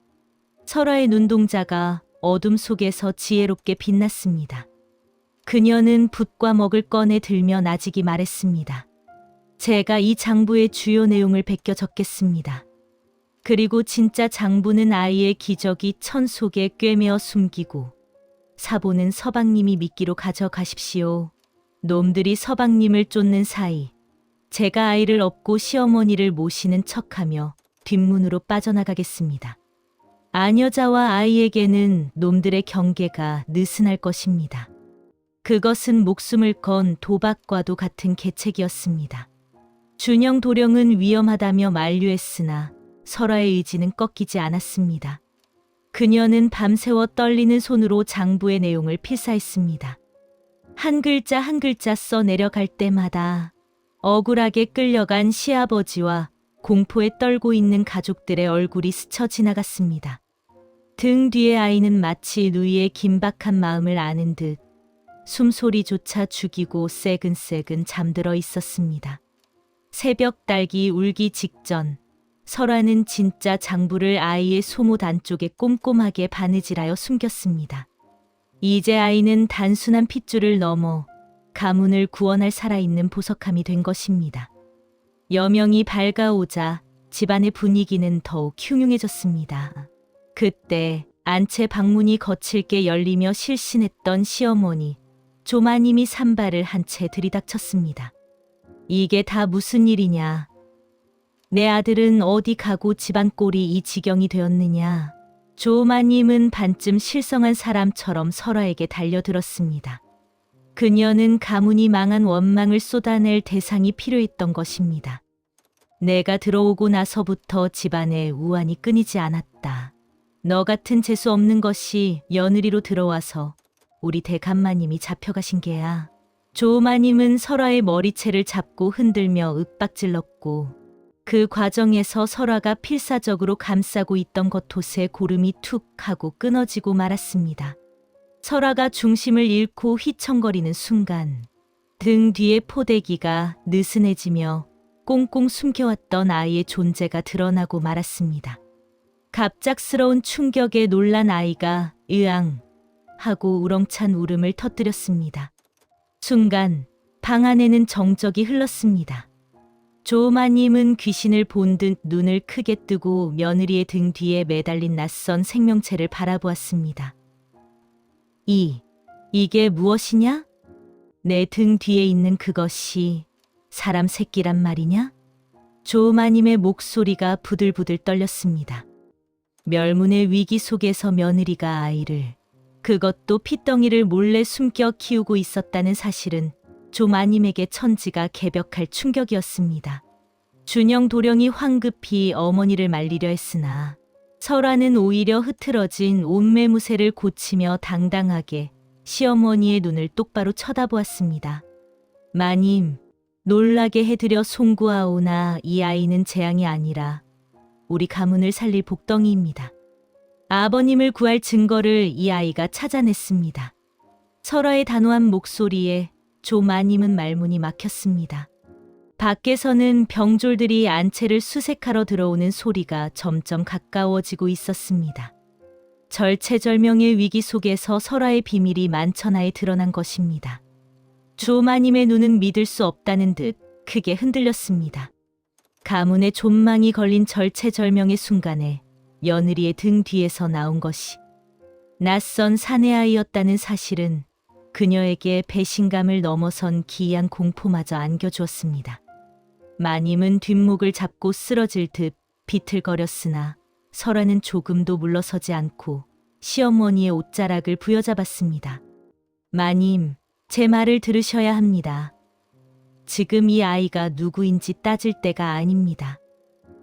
설아의 눈동자가 어둠 속에서 지혜롭게 빛났습니다. 그녀는 붓과 먹을 꺼내 들며 나직이 말했습니다. 제가 이 장부의 주요 내용을 베껴 적겠습니다. 그리고 진짜 장부는 아이의 기저귀 천 속에 꿰매어 숨기고 사본은 서방님이 미끼로 가져가십시오. 놈들이 서방님을 쫓는 사이 제가 아이를 업고 시어머니를 모시는 척하며 뒷문으로 빠져나가겠습니다. 아녀자와 아이에게는 놈들의 경계가 느슨할 것입니다. 그것은 목숨을 건 도박과도 같은 계책이었습니다. 준영 도령은 위험하다며 만류했으나 설아의 의지는 꺾이지 않았습니다. 그녀는 밤새워 떨리는 손으로 장부의 내용을 필사했습니다. 한 글자 한 글자 써 내려갈 때마다 억울하게 끌려간 시아버지와 공포에 떨고 있는 가족들의 얼굴이 스쳐 지나갔습니다. 등 뒤의 아이는 마치 누이의 긴박한 마음을 아는 듯 숨소리조차 죽이고 새근새근 잠들어 있었습니다. 새벽 딸기 울기 직전 설아는 진짜 장부를 아이의 소못 안쪽에 꼼꼼하게 바느질하여 숨겼습니다. 이제 아이는 단순한 핏줄을 넘어 가문을 구원할 살아있는 보석함이 된 것입니다. 여명이 밝아오자 집안의 분위기는 더욱 흉흉해졌습니다. 그때 안채 방문이 거칠게 열리며 실신했던 시어머니 조마님이 산발을 한 채 들이닥쳤습니다. 이게 다 무슨 일이냐? 내 아들은 어디 가고 집안 꼴이 이 지경이 되었느냐? 조마님은 반쯤 실성한 사람처럼 설아에게 달려들었습니다. 그녀는 가문이 망한 원망을 쏟아낼 대상이 필요했던 것입니다. 내가 들어오고 나서부터 집안에 우환이 끊이지 않았다. 너 같은 재수 없는 것이 며느리로 들어와서 우리 대감마님이 잡혀가신 게야. 조마님은 설화의 머리채를 잡고 흔들며 윽박질렀고 그 과정에서 설화가 필사적으로 감싸고 있던 겉옷에 고름이 툭 하고 끊어지고 말았습니다. 설화가 중심을 잃고 휘청거리는 순간 등 뒤의 포대기가 느슨해지며 꽁꽁 숨겨왔던 아이의 존재가 드러나고 말았습니다. 갑작스러운 충격에 놀란 아이가 으앙 하고 우렁찬 울음을 터뜨렸습니다. 순간 방 안에는 정적이 흘렀습니다. 조마님은 귀신을 본 듯 눈을 크게 뜨고 며느리의 등 뒤에 매달린 낯선 생명체를 바라보았습니다. 이게 무엇이냐? 내 등 뒤에 있는 그것이 사람 새끼란 말이냐? 조마님의 목소리가 부들부들 떨렸습니다. 멸문의 위기 속에서 며느리가 아이를, 그것도 핏덩이를 몰래 숨겨 키우고 있었다는 사실은 조마님에게 천지가 개벽할 충격이었습니다. 준영 도령이 황급히 어머니를 말리려 했으나 설화는 오히려 흐트러진 옷매무새를 고치며 당당하게 시어머니의 눈을 똑바로 쳐다보았습니다. 마님, 놀라게 해드려 송구하오나 이 아이는 재앙이 아니라 우리 가문을 살릴 복덩이입니다. 아버님을 구할 증거를 이 아이가 찾아냈습니다. 설화의 단호한 목소리에 조마님은 말문이 막혔습니다. 밖에서는 병졸들이 안채를 수색하러 들어오는 소리가 점점 가까워지고 있었습니다. 절체절명의 위기 속에서 설화의 비밀이 만천하에 드러난 것입니다. 조마님의 눈은 믿을 수 없다는 듯 크게 흔들렸습니다. 가문의 존망이 걸린 절체절명의 순간에 며느리의 등 뒤에서 나온 것이 낯선 사내아이였다는 사실은 그녀에게 배신감을 넘어선 기이한 공포마저 안겨주었습니다. 마님은 뒷목을 잡고 쓰러질 듯 비틀거렸으나 설화는 조금도 물러서지 않고 시어머니의 옷자락을 부여잡았습니다. 마님, 제 말을 들으셔야 합니다. 지금 이 아이가 누구인지 따질 때가 아닙니다.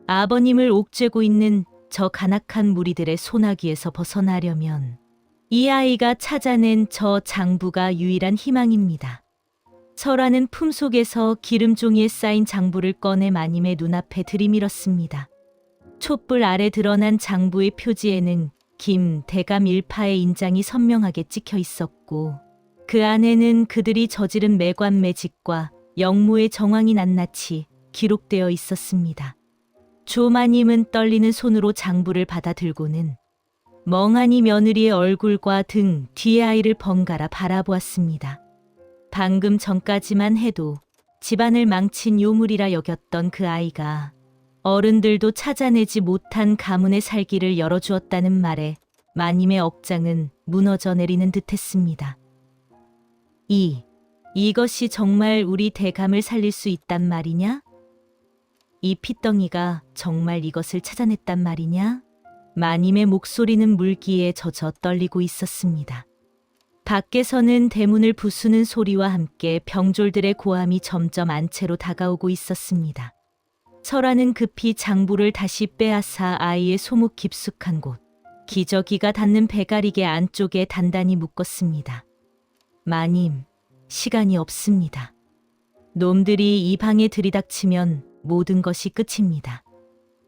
아버님을 옥죄고 있는 저 간악한 무리들의 소나기에서 벗어나려면 이 아이가 찾아낸 저 장부가 유일한 희망입니다. 설화는 품속에서 기름종이에 쌓인 장부를 꺼내 마님의 눈앞에 들이밀었습니다. 촛불 아래 드러난 장부의 표지에는 김 대감 일파의 인장이 선명하게 찍혀 있었고 그 안에는 그들이 저지른 매관매직과 영모의 정황이 낱낱이 기록되어 있었습니다. 조마님은 떨리는 손으로 장부를 받아들고는 멍하니 며느리의 얼굴과 등 뒤의 아이를 번갈아 바라보았습니다. 방금 전까지만 해도 집안을 망친 요물이라 여겼던 그 아이가 어른들도 찾아내지 못한 가문의 살기를 열어주었다는 말에 마님의 억장은 무너져 내리는 듯했습니다. 이것이 정말 우리 대감을 살릴 수 있단 말이냐? 이 핏덩이가 정말 이것을 찾아냈단 말이냐? 마님의 목소리는 물기에 젖어 떨리고 있었습니다. 밖에서는 대문을 부수는 소리와 함께 병졸들의 고함이 점점 안채로 다가오고 있었습니다. 설화는 급히 장부를 다시 빼앗아 아이의 소목 깊숙한 곳, 기저귀가 닿는 배가리개 안쪽에 단단히 묶었습니다. 마님, 시간이 없습니다. 놈들이 이 방에 들이닥치면 모든 것이 끝입니다.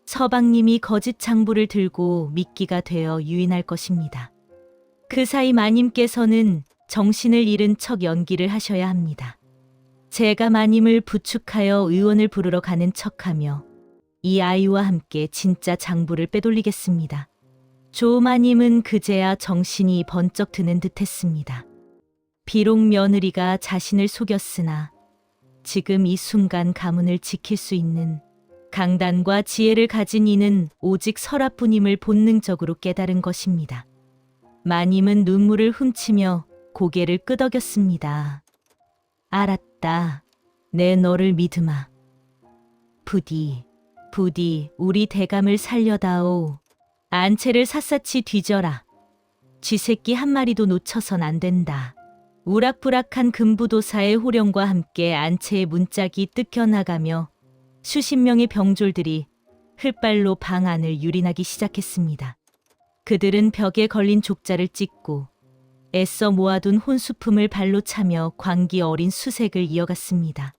서방님이 거짓 장부를 들고 미끼가 되어 유인할 것입니다. 그 사이 마님께서는 정신을 잃은 척 연기를 하셔야 합니다. 제가 마님을 부축하여 의원을 부르러 가는 척하며 이 아이와 함께 진짜 장부를 빼돌리겠습니다. 조마님은 그제야 정신이 번쩍 드는 듯했습니다. 비록 며느리가 자신을 속였으나 지금 이 순간 가문을 지킬 수 있는 강단과 지혜를 가진 이는 오직 설화뿐임을 본능적으로 깨달은 것입니다. 마님은 눈물을 훔치며 고개를 끄덕였습니다. 알았다. 내 너를 믿으마. 부디 우리 대감을 살려다오. 안채를 샅샅이 뒤져라. 쥐새끼 한 마리도 놓쳐선 안 된다. 우락부락한 금부도사의 호령과 함께 안채의 문짝이 뜯겨나가며 수십 명의 병졸들이 흙발로 방 안을 유린하기 시작했습니다. 그들은 벽에 걸린 족자를 찢고 애써 모아둔 혼수품을 발로 차며 광기 어린 수색을 이어갔습니다.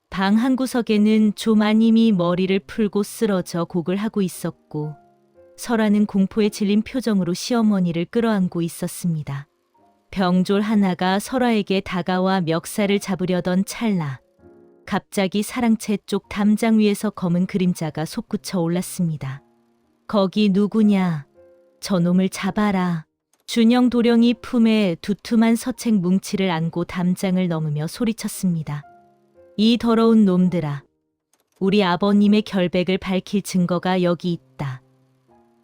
방 한 구석에는 조마님이 머리를 풀고 쓰러져 곡을 하고 있었고 설아는 공포에 질린 표정으로 시어머니를 끌어안고 있었습니다. 병졸 하나가 설아에게 다가와 멱살을 잡으려던 찰나 갑자기 사랑채 쪽 담장 위에서 검은 그림자가 솟구쳐 올랐습니다. 거기 누구냐? 저놈을 잡아라. 준영 도령이 품에 두툼한 서책 뭉치를 안고 담장을 넘으며 소리쳤습니다. 이 더러운 놈들아. 우리 아버님의 결백을 밝힐 증거가 여기 있다.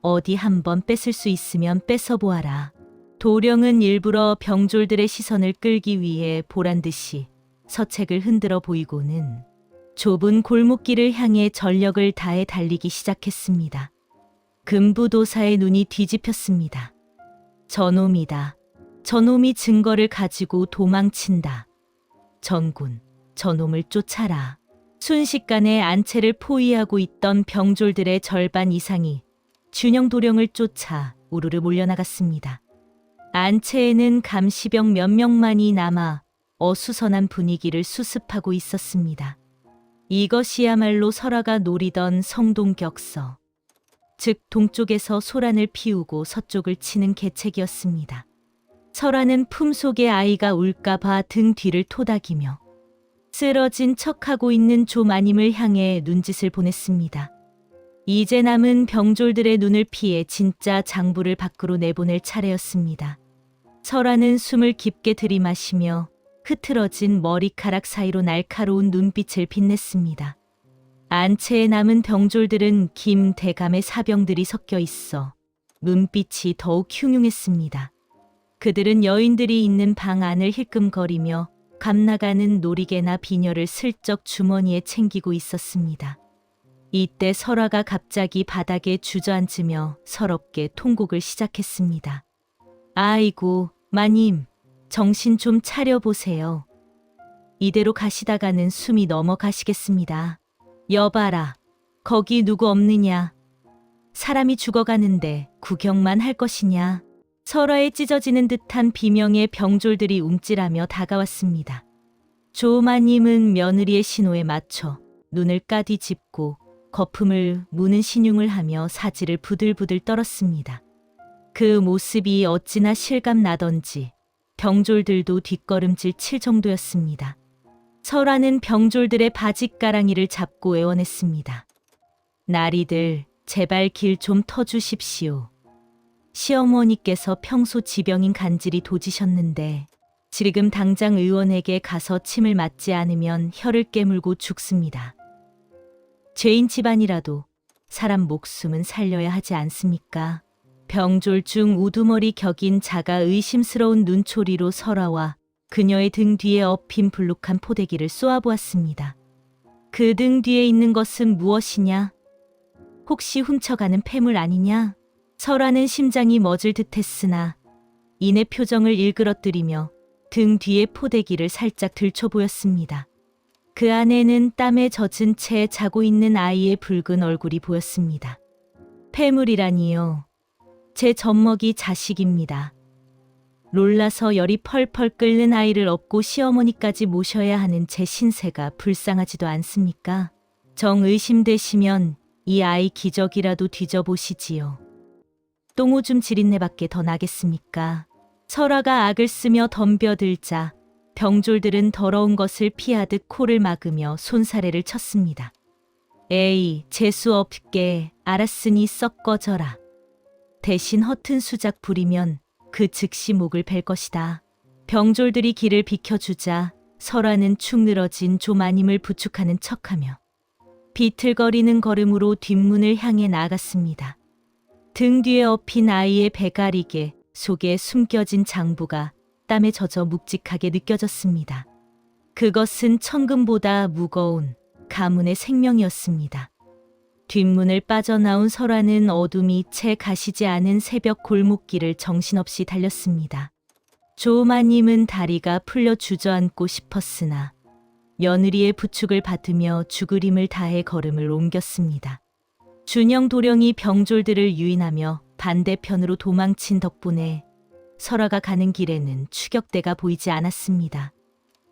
어디 한번 뺏을 수 있으면 뺏어보아라. 도령은 일부러 병졸들의 시선을 끌기 위해 보란듯이 서책을 흔들어 보이고는 좁은 골목길을 향해 전력을 다해 달리기 시작했습니다. 금부도사의 눈이 뒤집혔습니다. 저놈이다. 저놈이 증거를 가지고 도망친다. 전군, 저놈을 쫓아라. 순식간에 안채를 포위하고 있던 병졸들의 절반 이상이 준영 도령을 쫓아 우르르 몰려나갔습니다. 안채에는 감시병 몇 명만이 남아 어수선한 분위기를 수습하고 있었습니다. 이것이야말로 설아가 노리던 성동격서, 즉 동쪽에서 소란을 피우고 서쪽을 치는 계책이었습니다. 설아는 품속에 아이가 울까봐 등 뒤를 토닥이며 쓰러진 척하고 있는 조마님을 향해 눈짓을 보냈습니다. 이제 남은 병졸들의 눈을 피해 진짜 장부를 밖으로 내보낼 차례였습니다. 설아는 숨을 깊게 들이마시며 흐트러진 머리카락 사이로 날카로운 눈빛을 빛냈습니다. 안채에 남은 병졸들은 김 대감의 사병들이 섞여 있어 눈빛이 더욱 흉흉했습니다. 그들은 여인들이 있는 방 안을 힐끔거리며 감나가는 놀이개나 비녀를 슬쩍 주머니에 챙기고 있었습니다. 이때 설아가 갑자기 바닥에 주저앉으며 서럽게 통곡을 시작했습니다. 아이고, 마님, 정신 좀 차려보세요. 이대로 가시다가는 숨이 넘어가시겠습니다. 여봐라, 거기 누구 없느냐? 사람이 죽어가는데 구경만 할 것이냐? 설아에 찢어지는 듯한 비명의 병졸들이 움찔하며 다가왔습니다. 조마님은 며느리의 신호에 맞춰 눈을 까뒤집고 거품을 무는 신용을 하며 사지를 부들부들 떨었습니다. 그 모습이 어찌나 실감나던지 병졸들도 뒷걸음질 칠 정도였습니다. 설아는 병졸들의 바짓가랑이를 잡고 애원했습니다. 나리들, 제발 길 좀 터주십시오. 시어머니께서 평소 지병인 간질이 도지셨는데 지금 당장 의원에게 가서 침을 맞지 않으면 혀를 깨물고 죽습니다. 죄인 집안이라도 사람 목숨은 살려야 하지 않습니까? 병졸 중 우두머리 격인 자가 의심스러운 눈초리로 설아와 그녀의 등 뒤에 엎인 불룩한 포대기를 쏘아보았습니다. 그 등 뒤에 있는 것은 무엇이냐? 혹시 훔쳐가는 폐물 아니냐? 설아는 심장이 멎을 듯했으나 이내 표정을 일그러뜨리며 등 뒤에 포대기를 살짝 들춰보였습니다. 그 안에는 땀에 젖은 채 자고 있는 아이의 붉은 얼굴이 보였습니다. 폐물이라니요. 제 젖먹이 자식입니다. 놀라서 열이 펄펄 끓는 아이를 업고 시어머니까지 모셔야 하는 제 신세가 불쌍하지도 않습니까? 정 의심되시면 이 아이 기저귀라도 뒤져보시지요. 똥오줌 지린내밖에 더 나겠습니까? 설아가 악을 쓰며 덤벼들자 병졸들은 더러운 것을 피하듯 코를 막으며 손사래를 쳤습니다. 에이, 재수 없게 알았으니 썩 꺼져라. 대신 허튼 수작 부리면 그 즉시 목을 벨 것이다. 병졸들이 길을 비켜주자 설아는 축 늘어진 조마님을 부축하는 척하며 비틀거리는 걸음으로 뒷문을 향해 나아갔습니다. 등 뒤에 엎인 아이의 배가리개 속에 숨겨진 장부가 땀에 젖어 묵직하게 느껴졌습니다. 그것은 천금보다 무거운 가문의 생명이었습니다. 뒷문을 빠져나온 설아는 어둠이 채 가시지 않은 새벽 골목길을 정신없이 달렸습니다. 조마님은 다리가 풀려 주저앉고 싶었으나 며느리의 부축을 받으며 죽을 힘을 다해 걸음을 옮겼습니다. 준영 도령이 병졸들을 유인하며 반대편으로 도망친 덕분에 설아가 가는 길에는 추격대가 보이지 않았습니다.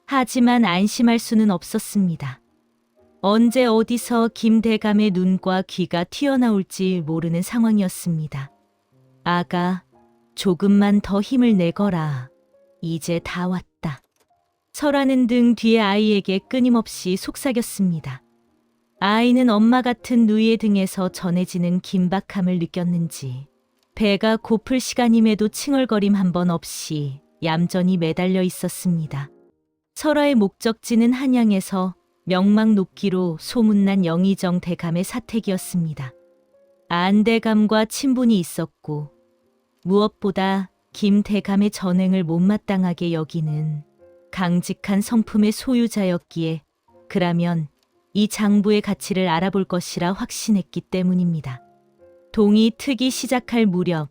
하지만 안심할 수는 없었습니다. 언제 어디서 김대감의 눈과 귀가 튀어나올지 모르는 상황이었습니다. 아가, 조금만 더 힘을 내거라. 이제 다 왔다. 설아는 등 뒤에 아이에게 끊임없이 속삭였습니다. 아이는 엄마 같은 누이의 등에서 전해지는 긴박함을 느꼈는지 배가 고플 시간임에도 칭얼거림 한 번 없이 얌전히 매달려 있었습니다. 설아의 목적지는 한양에서 명망 높기로 소문난 영의정 대감의 사택이었습니다. 안대감과 친분이 있었고 무엇보다 김 대감의 전행을 못마땅하게 여기는 강직한 성품의 소유자였기에 그라면 이 장부의 가치를 알아볼 것이라 확신했기 때문입니다. 동이 트기 시작할 무렵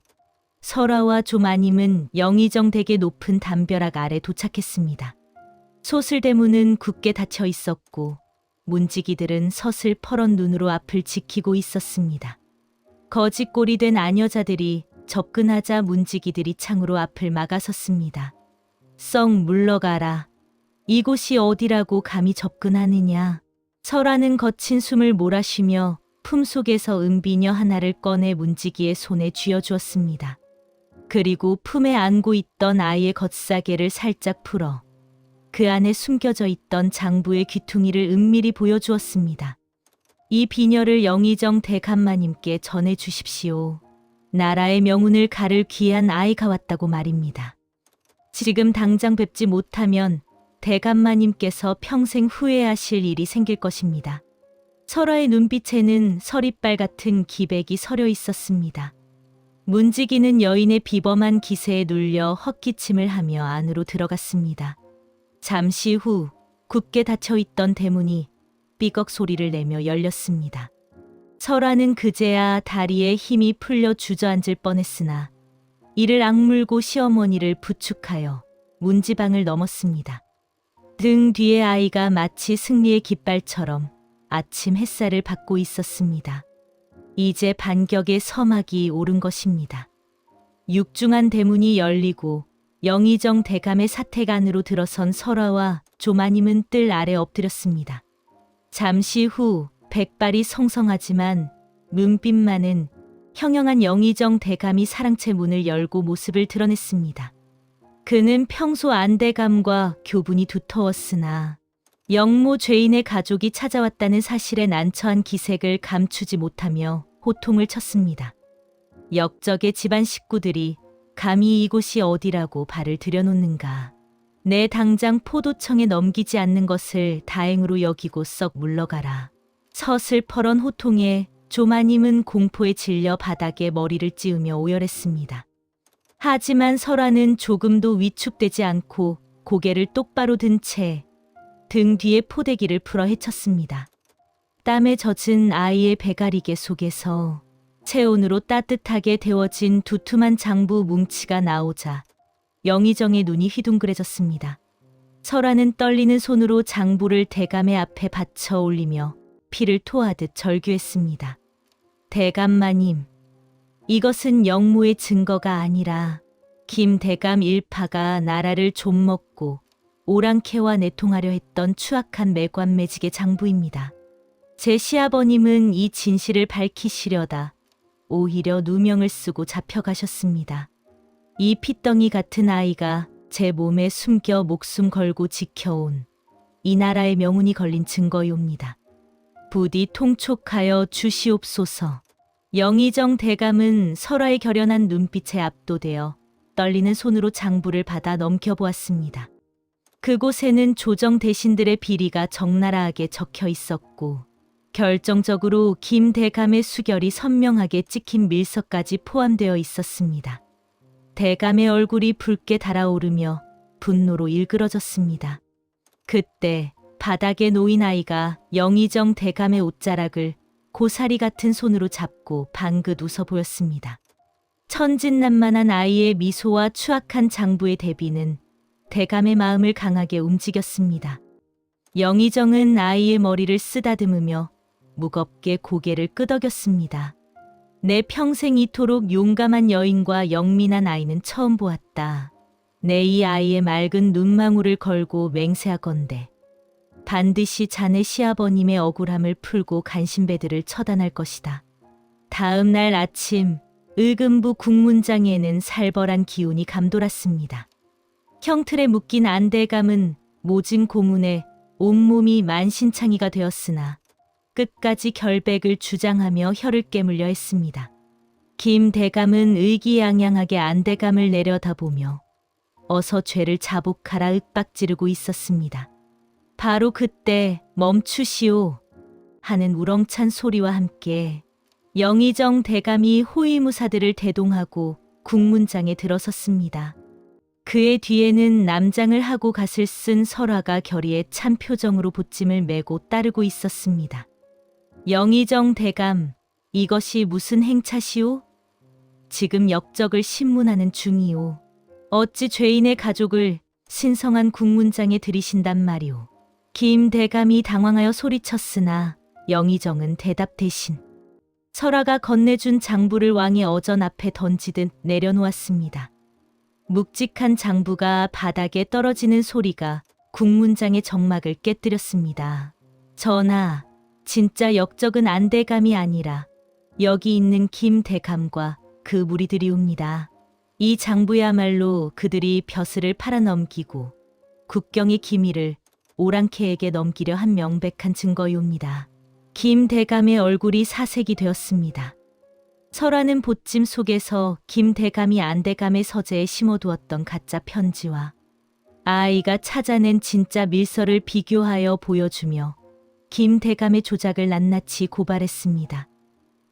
설아와 조마님은 영의정 댁의 높은 담벼락 아래 도착했습니다. 소슬대문은 굳게 닫혀 있었고 문지기들은 서슬 퍼런 눈으로 앞을 지키고 있었습니다. 거짓골이 된 아녀자들이 접근하자 문지기들이 창으로 앞을 막아섰습니다. 썩 물러가라. 이곳이 어디라고 감히 접근하느냐. 설아는 거친 숨을 몰아쉬며 품속에서 은비녀 하나를 꺼내 문지기의 손에 쥐어주었습니다. 그리고 품에 안고 있던 아이의 겉사개를 살짝 풀어 그 안에 숨겨져 있던 장부의 귀퉁이를 은밀히 보여주었습니다. 이 비녀를 영의정 대감마님께 전해 주십시오. 나라의 명운을 가를 귀한 아이가 왔다고 말입니다. 지금 당장 뵙지 못하면 대감마님께서 평생 후회하실 일이 생길 것입니다. 설아의 눈빛에는 서리빨 같은 기백이 서려 있었습니다. 문지기는 여인의 비범한 기세에 눌려 헛기침을 하며 안으로 들어갔습니다. 잠시 후 굳게 닫혀있던 대문이 삐걱 소리를 내며 열렸습니다. 설아는 그제야 다리에 힘이 풀려 주저앉을 뻔했으나 이를 악물고 시어머니를 부축하여 문지방을 넘었습니다. 등 뒤에 아이가 마치 승리의 깃발처럼 아침 햇살을 받고 있었습니다. 이제 반격의 서막이 오른 것입니다. 육중한 대문이 열리고 영의정 대감의 사택 안으로 들어선 설아와 조마님은 뜰 아래 엎드렸습니다. 잠시 후 백발이 성성하지만 눈빛만은 형형한 영의정 대감이 사랑채 문을 열고 모습을 드러냈습니다. 그는 평소 안대감과 교분이 두터웠으나 영모 죄인의 가족이 찾아왔다는 사실에 난처한 기색을 감추지 못하며 호통을 쳤습니다. 역적의 집안 식구들이 감히 이곳이 어디라고 발을 들여놓는가. 내 당장 포도청에 넘기지 않는 것을 다행으로 여기고 썩 물러가라. 서슬퍼런 호통에 조마님은 공포에 질려 바닥에 머리를 찌우며 오열했습니다. 하지만 설아는 조금도 위축되지 않고 고개를 똑바로 든 채 등 뒤에 포대기를 풀어 헤쳤습니다. 땀에 젖은 아이의 배가리개 속에서 체온으로 따뜻하게 데워진 두툼한 장부 뭉치가 나오자 영의정의 눈이 휘둥그레졌습니다. 설아는 떨리는 손으로 장부를 대감의 앞에 받쳐 올리며 피를 토하듯 절규했습니다. 대감마님, 이것은 영모의 증거가 아니라 김 대감 일파가 나라를 좀먹고 오랑캐와 내통하려 했던 추악한 매관매직의 장부입니다. 제 시아버님은 이 진실을 밝히시려다 오히려 누명을 쓰고 잡혀가셨습니다. 이 핏덩이 같은 아이가 제 몸에 숨겨 목숨 걸고 지켜온 이 나라의 명운이 걸린 증거이옵니다. 부디 통촉하여 주시옵소서. 영의정 대감은 설아의 결연한 눈빛에 압도되어 떨리는 손으로 장부를 받아 넘겨보았습니다. 그곳에는 조정 대신들의 비리가 적나라하게 적혀 있었고 결정적으로 김 대감의 수결이 선명하게 찍힌 밀서까지 포함되어 있었습니다. 대감의 얼굴이 붉게 달아오르며 분노로 일그러졌습니다. 그때 바닥에 놓인 아이가 영의정 대감의 옷자락을 고사리 같은 손으로 잡고 방긋 웃어 보였습니다. 천진난만한 아이의 미소와 추악한 장부의 대비는 대감의 마음을 강하게 움직였습니다. 영의정은 아이의 머리를 쓰다듬으며 무겁게 고개를 끄덕였습니다. 내 평생 이토록 용감한 여인과 영민한 아이는 처음 보았다. 내 이 아이의 맑은 눈망울을 걸고 맹세하건대 반드시 자네 시아버님의 억울함을 풀고 간신배들을 처단할 것이다. 다음 날 아침 의금부 국문장에는 살벌한 기운이 감돌았습니다. 형틀에 묶인 안대감은 모진 고문에 온몸이 만신창이가 되었으나 끝까지 결백을 주장하며 혀를 깨물려 했습니다. 김 대감은 의기양양하게 안대감을 내려다보며 어서 죄를 자복하라 윽박지르고 있었습니다. 바로 그때 멈추시오 하는 우렁찬 소리와 함께 영의정 대감이 호위무사들을 대동하고 국문장에 들어섰습니다. 그의 뒤에는 남장을 하고 갓을 쓴 설화가 결의에 찬 표정으로 보찜을 메고 따르고 있었습니다. 영의정 대감, 이것이 무슨 행차시오? 지금 역적을 신문하는 중이오. 어찌 죄인의 가족을 신성한 국문장에 들이신단 말이오. 김 대감이 당황하여 소리쳤으나 영의정은 대답 대신 설화가 건네준 장부를 왕의 어전 앞에 던지듯 내려놓았습니다. 묵직한 장부가 바닥에 떨어지는 소리가 국문장의 정막을 깨뜨렸습니다. 전하, 진짜 역적은 안대감이 아니라 여기 있는 김 대감과 그 무리들이옵니다. 이 장부야말로 그들이 벼슬을 팔아넘기고 국경의 기밀을 오랑캐에게 넘기려 한 명백한 증거이옵니다. 김 대감의 얼굴이 사색이 되었습니다. 설화는 보찜 속에서 김 대감이 안대감의 서재에 심어두었던 가짜 편지와 아이가 찾아낸 진짜 밀서를 비교하여 보여주며 김 대감의 조작을 낱낱이 고발했습니다.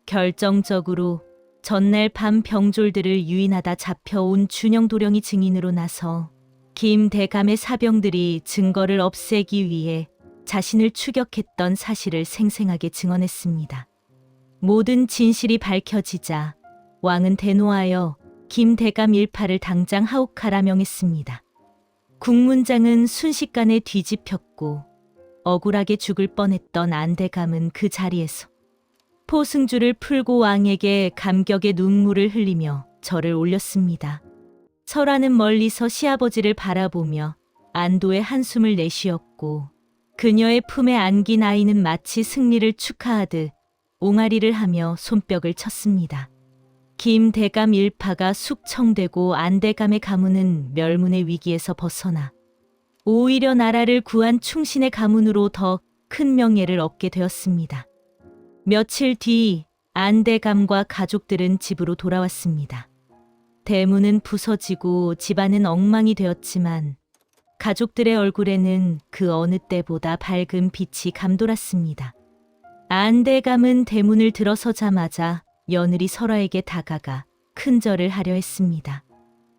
결정적으로 전날 밤 병졸들을 유인하다 잡혀온 준영도령이 증인으로 나서 김 대감의 사병들이 증거를 없애기 위해 자신을 추격했던 사실을 생생하게 증언했습니다. 모든 진실이 밝혀지자 왕은 대노하여 김 대감 일파를 당장 하옥하라 명했습니다. 국문장은 순식간에 뒤집혔고 억울하게 죽을 뻔했던 안대감은 그 자리에서 포승주를 풀고 왕에게 감격의 눈물을 흘리며 절을 올렸습니다. 설화는 멀리서 시아버지를 바라보며 안도의 한숨을 내쉬었고 그녀의 품에 안긴 아이는 마치 승리를 축하하듯 옹알이를 하며 손뼉을 쳤습니다. 김 대감 일파가 숙청되고 안대감의 가문은 멸문의 위기에서 벗어나 오히려 나라를 구한 충신의 가문으로 더 큰 명예를 얻게 되었습니다. 며칠 뒤 안대감과 가족들은 집으로 돌아왔습니다. 대문은 부서지고 집안은 엉망이 되었지만 가족들의 얼굴에는 그 어느 때보다 밝은 빛이 감돌았습니다. 안대감은 대문을 들어서자마자 며느리 설화에게 다가가 큰절을 하려 했습니다.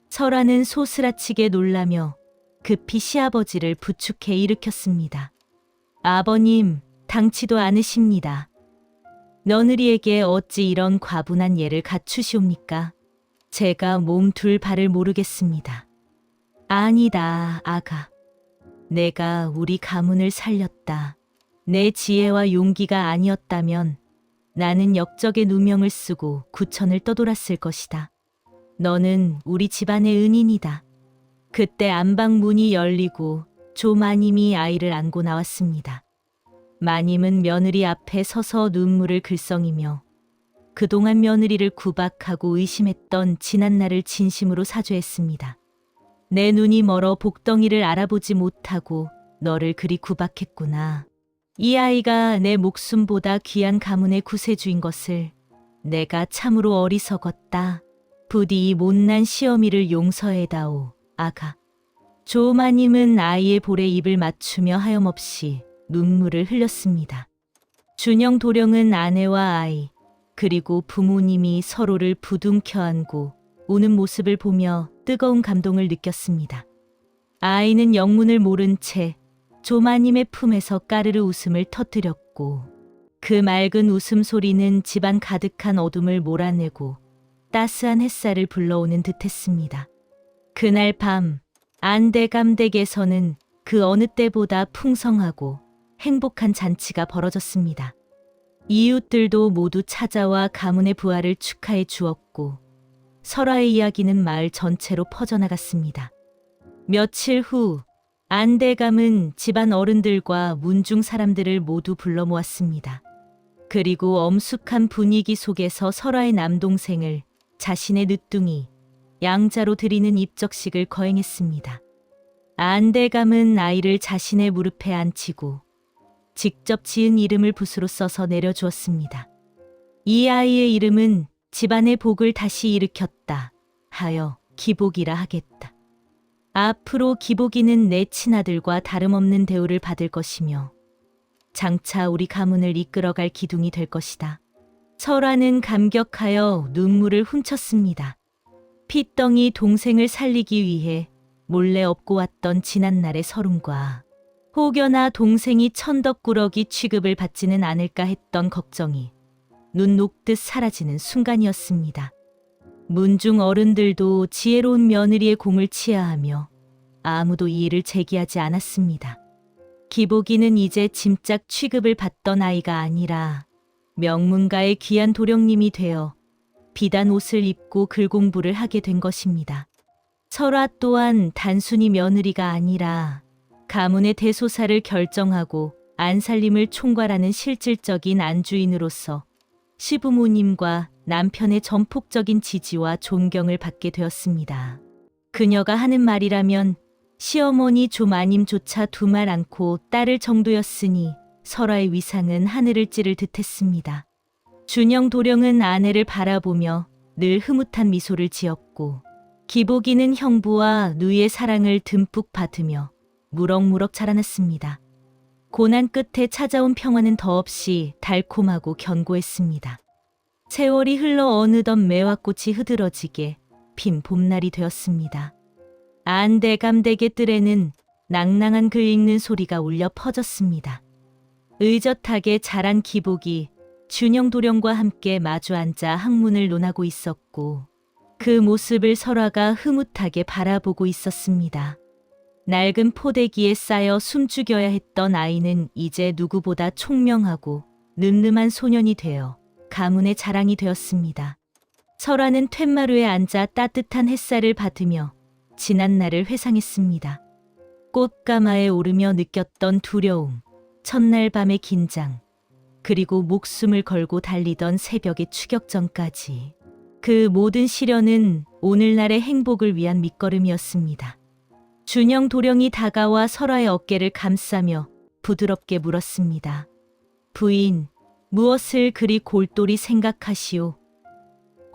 설화는 소스라치게 놀라며 급히 시아버지를 부축해 일으켰습니다. 아버님, 당치도 않으십니다. 며느리에게 어찌 이런 과분한 예를 갖추시옵니까? 제가 몸 둘 바를 모르겠습니다. 아니다, 아가. 내가 우리 가문을 살렸다. 내 지혜와 용기가 아니었다면 나는 역적의 누명을 쓰고 구천을 떠돌았을 것이다. 너는 우리 집안의 은인이다. 그때 안방 문이 열리고 조마님이 아이를 안고 나왔습니다. 마님은 며느리 앞에 서서 눈물을 글썽이며 그동안 며느리를 구박하고 의심했던 지난날을 진심으로 사죄했습니다. 내 눈이 멀어 복덩이를 알아보지 못하고 너를 그리 구박했구나. 이 아이가 내 목숨보다 귀한 가문의 구세주인 것을 내가 참으로 어리석었다. 부디 이 못난 시어미를 용서해다오, 아가. 조마님은 아이의 볼에 입을 맞추며 하염없이 눈물을 흘렸습니다. 준영 도령은 아내와 아이, 그리고 부모님이 서로를 부둥켜 안고 우는 모습을 보며 뜨거운 감동을 느꼈습니다. 아이는 영문을 모른 채 조마님의 품에서 까르르 웃음을 터뜨렸고 그 맑은 웃음소리는 집안 가득한 어둠을 몰아내고 따스한 햇살을 불러오는 듯했습니다. 그날 밤 안대감 댁에서는 그 어느 때보다 풍성하고 행복한 잔치가 벌어졌습니다. 이웃들도 모두 찾아와 가문의 부활을 축하해 주었고 설화의 이야기는 마을 전체로 퍼져나갔습니다. 며칠 후 안대감은 집안 어른들과 문중 사람들을 모두 불러 모았습니다. 그리고 엄숙한 분위기 속에서 설화의 남동생을 자신의 늦둥이 양자로 드리는 입적식을 거행했습니다. 안대감은 아이를 자신의 무릎에 앉히고 직접 지은 이름을 붓으로 써서 내려주었습니다. 이 아이의 이름은 집안의 복을 다시 일으켰다 하여 기복이라 하겠다. 앞으로 기복이는 내 친아들과 다름없는 대우를 받을 것이며 장차 우리 가문을 이끌어갈 기둥이 될 것이다. 설화는 감격하여 눈물을 훔쳤습니다. 피덩이 동생을 살리기 위해 몰래 업고 왔던 지난날의 서름과 혹여나 동생이 천덕꾸러기 취급을 받지는 않을까 했던 걱정이 눈 녹듯 사라지는 순간이었습니다. 문중 어른들도 지혜로운 며느리의 공을 치하하며 아무도 이의를 제기하지 않았습니다. 기복이는 이제 짐짝 취급을 받던 아이가 아니라 명문가의 귀한 도령님이 되어 비단 옷을 입고 글공부를 하게 된 것입니다. 설화 또한 단순히 며느리가 아니라 가문의 대소사를 결정하고 안살림을 총괄하는 실질적인 안주인으로서 시부모님과 남편의 전폭적인 지지와 존경을 받게 되었습니다. 그녀가 하는 말이라면 시어머니 조마님조차 두말 않고 따를 정도였으니 설화의 위상은 하늘을 찌를 듯했습니다. 준영 도령은 아내를 바라보며 늘 흐뭇한 미소를 지었고 기복이는 형부와 누이의 사랑을 듬뿍 받으며 무럭무럭 자라났습니다. 고난 끝에 찾아온 평화는 더없이 달콤하고 견고했습니다. 세월이 흘러 어느덧 매화꽃이 흐드러지게 핀 봄날이 되었습니다. 안대감 댁의 뜰에는 낭낭한 글 읽는 소리가 울려 퍼졌습니다. 의젓하게 자란 기복이 준영 도령과 함께 마주 앉아 학문을 논하고 있었고 그 모습을 설화가 흐뭇하게 바라보고 있었습니다. 낡은 포대기에 쌓여 숨죽여야 했던 아이는 이제 누구보다 총명하고 늠름한 소년이 되어 가문의 자랑이 되었습니다. 설화는 툇마루에 앉아 따뜻한 햇살을 받으며 지난날을 회상했습니다. 꽃가마에 오르며 느꼈던 두려움, 첫날 밤의 긴장, 그리고 목숨을 걸고 달리던 새벽의 추격전까지. 그 모든 시련은 오늘날의 행복을 위한 밑거름이었습니다. 준영 도령이 다가와 설화의 어깨를 감싸며 부드럽게 물었습니다. 부인, 무엇을 그리 골똘히 생각하시오?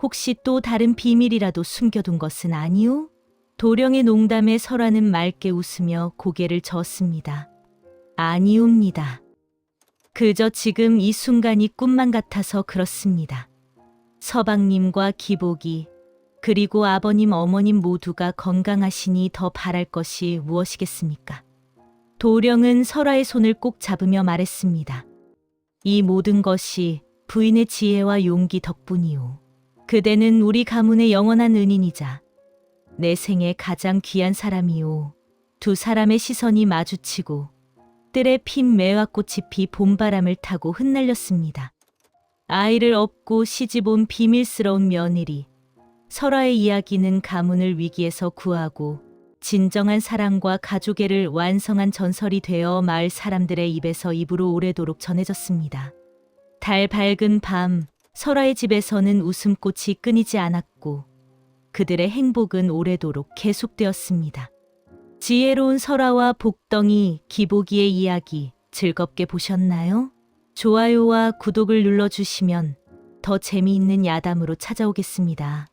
혹시 또 다른 비밀이라도 숨겨둔 것은 아니오? 도령의 농담에 설화는 맑게 웃으며 고개를 저었습니다. 아니옵니다. 그저 지금 이 순간이 꿈만 같아서 그렇습니다. 서방님과 기복이 그리고 아버님 어머님 모두가 건강하시니 더 바랄 것이 무엇이겠습니까? 도령은 설화의 손을 꼭 잡으며 말했습니다. 이 모든 것이 부인의 지혜와 용기 덕분이오. 그대는 우리 가문의 영원한 은인이자 내 생에 가장 귀한 사람이오. 두 사람의 시선이 마주치고 뜰에 핀 매화꽃이 피 봄바람을 타고 흩날렸습니다. 아이를 업고 시집온 비밀스러운 며느리. 설화의 이야기는 가문을 위기에서 구하고 진정한 사랑과 가족애를 완성한 전설이 되어 마을 사람들의 입에서 입으로 오래도록 전해졌습니다. 달 밝은 밤, 설화의 집에서는 웃음꽃이 끊이지 않았고 그들의 행복은 오래도록 계속되었습니다. 지혜로운 설화와 복덩이, 기복이의 이야기 즐겁게 보셨나요? 좋아요와 구독을 눌러주시면 더 재미있는 야담으로 찾아오겠습니다.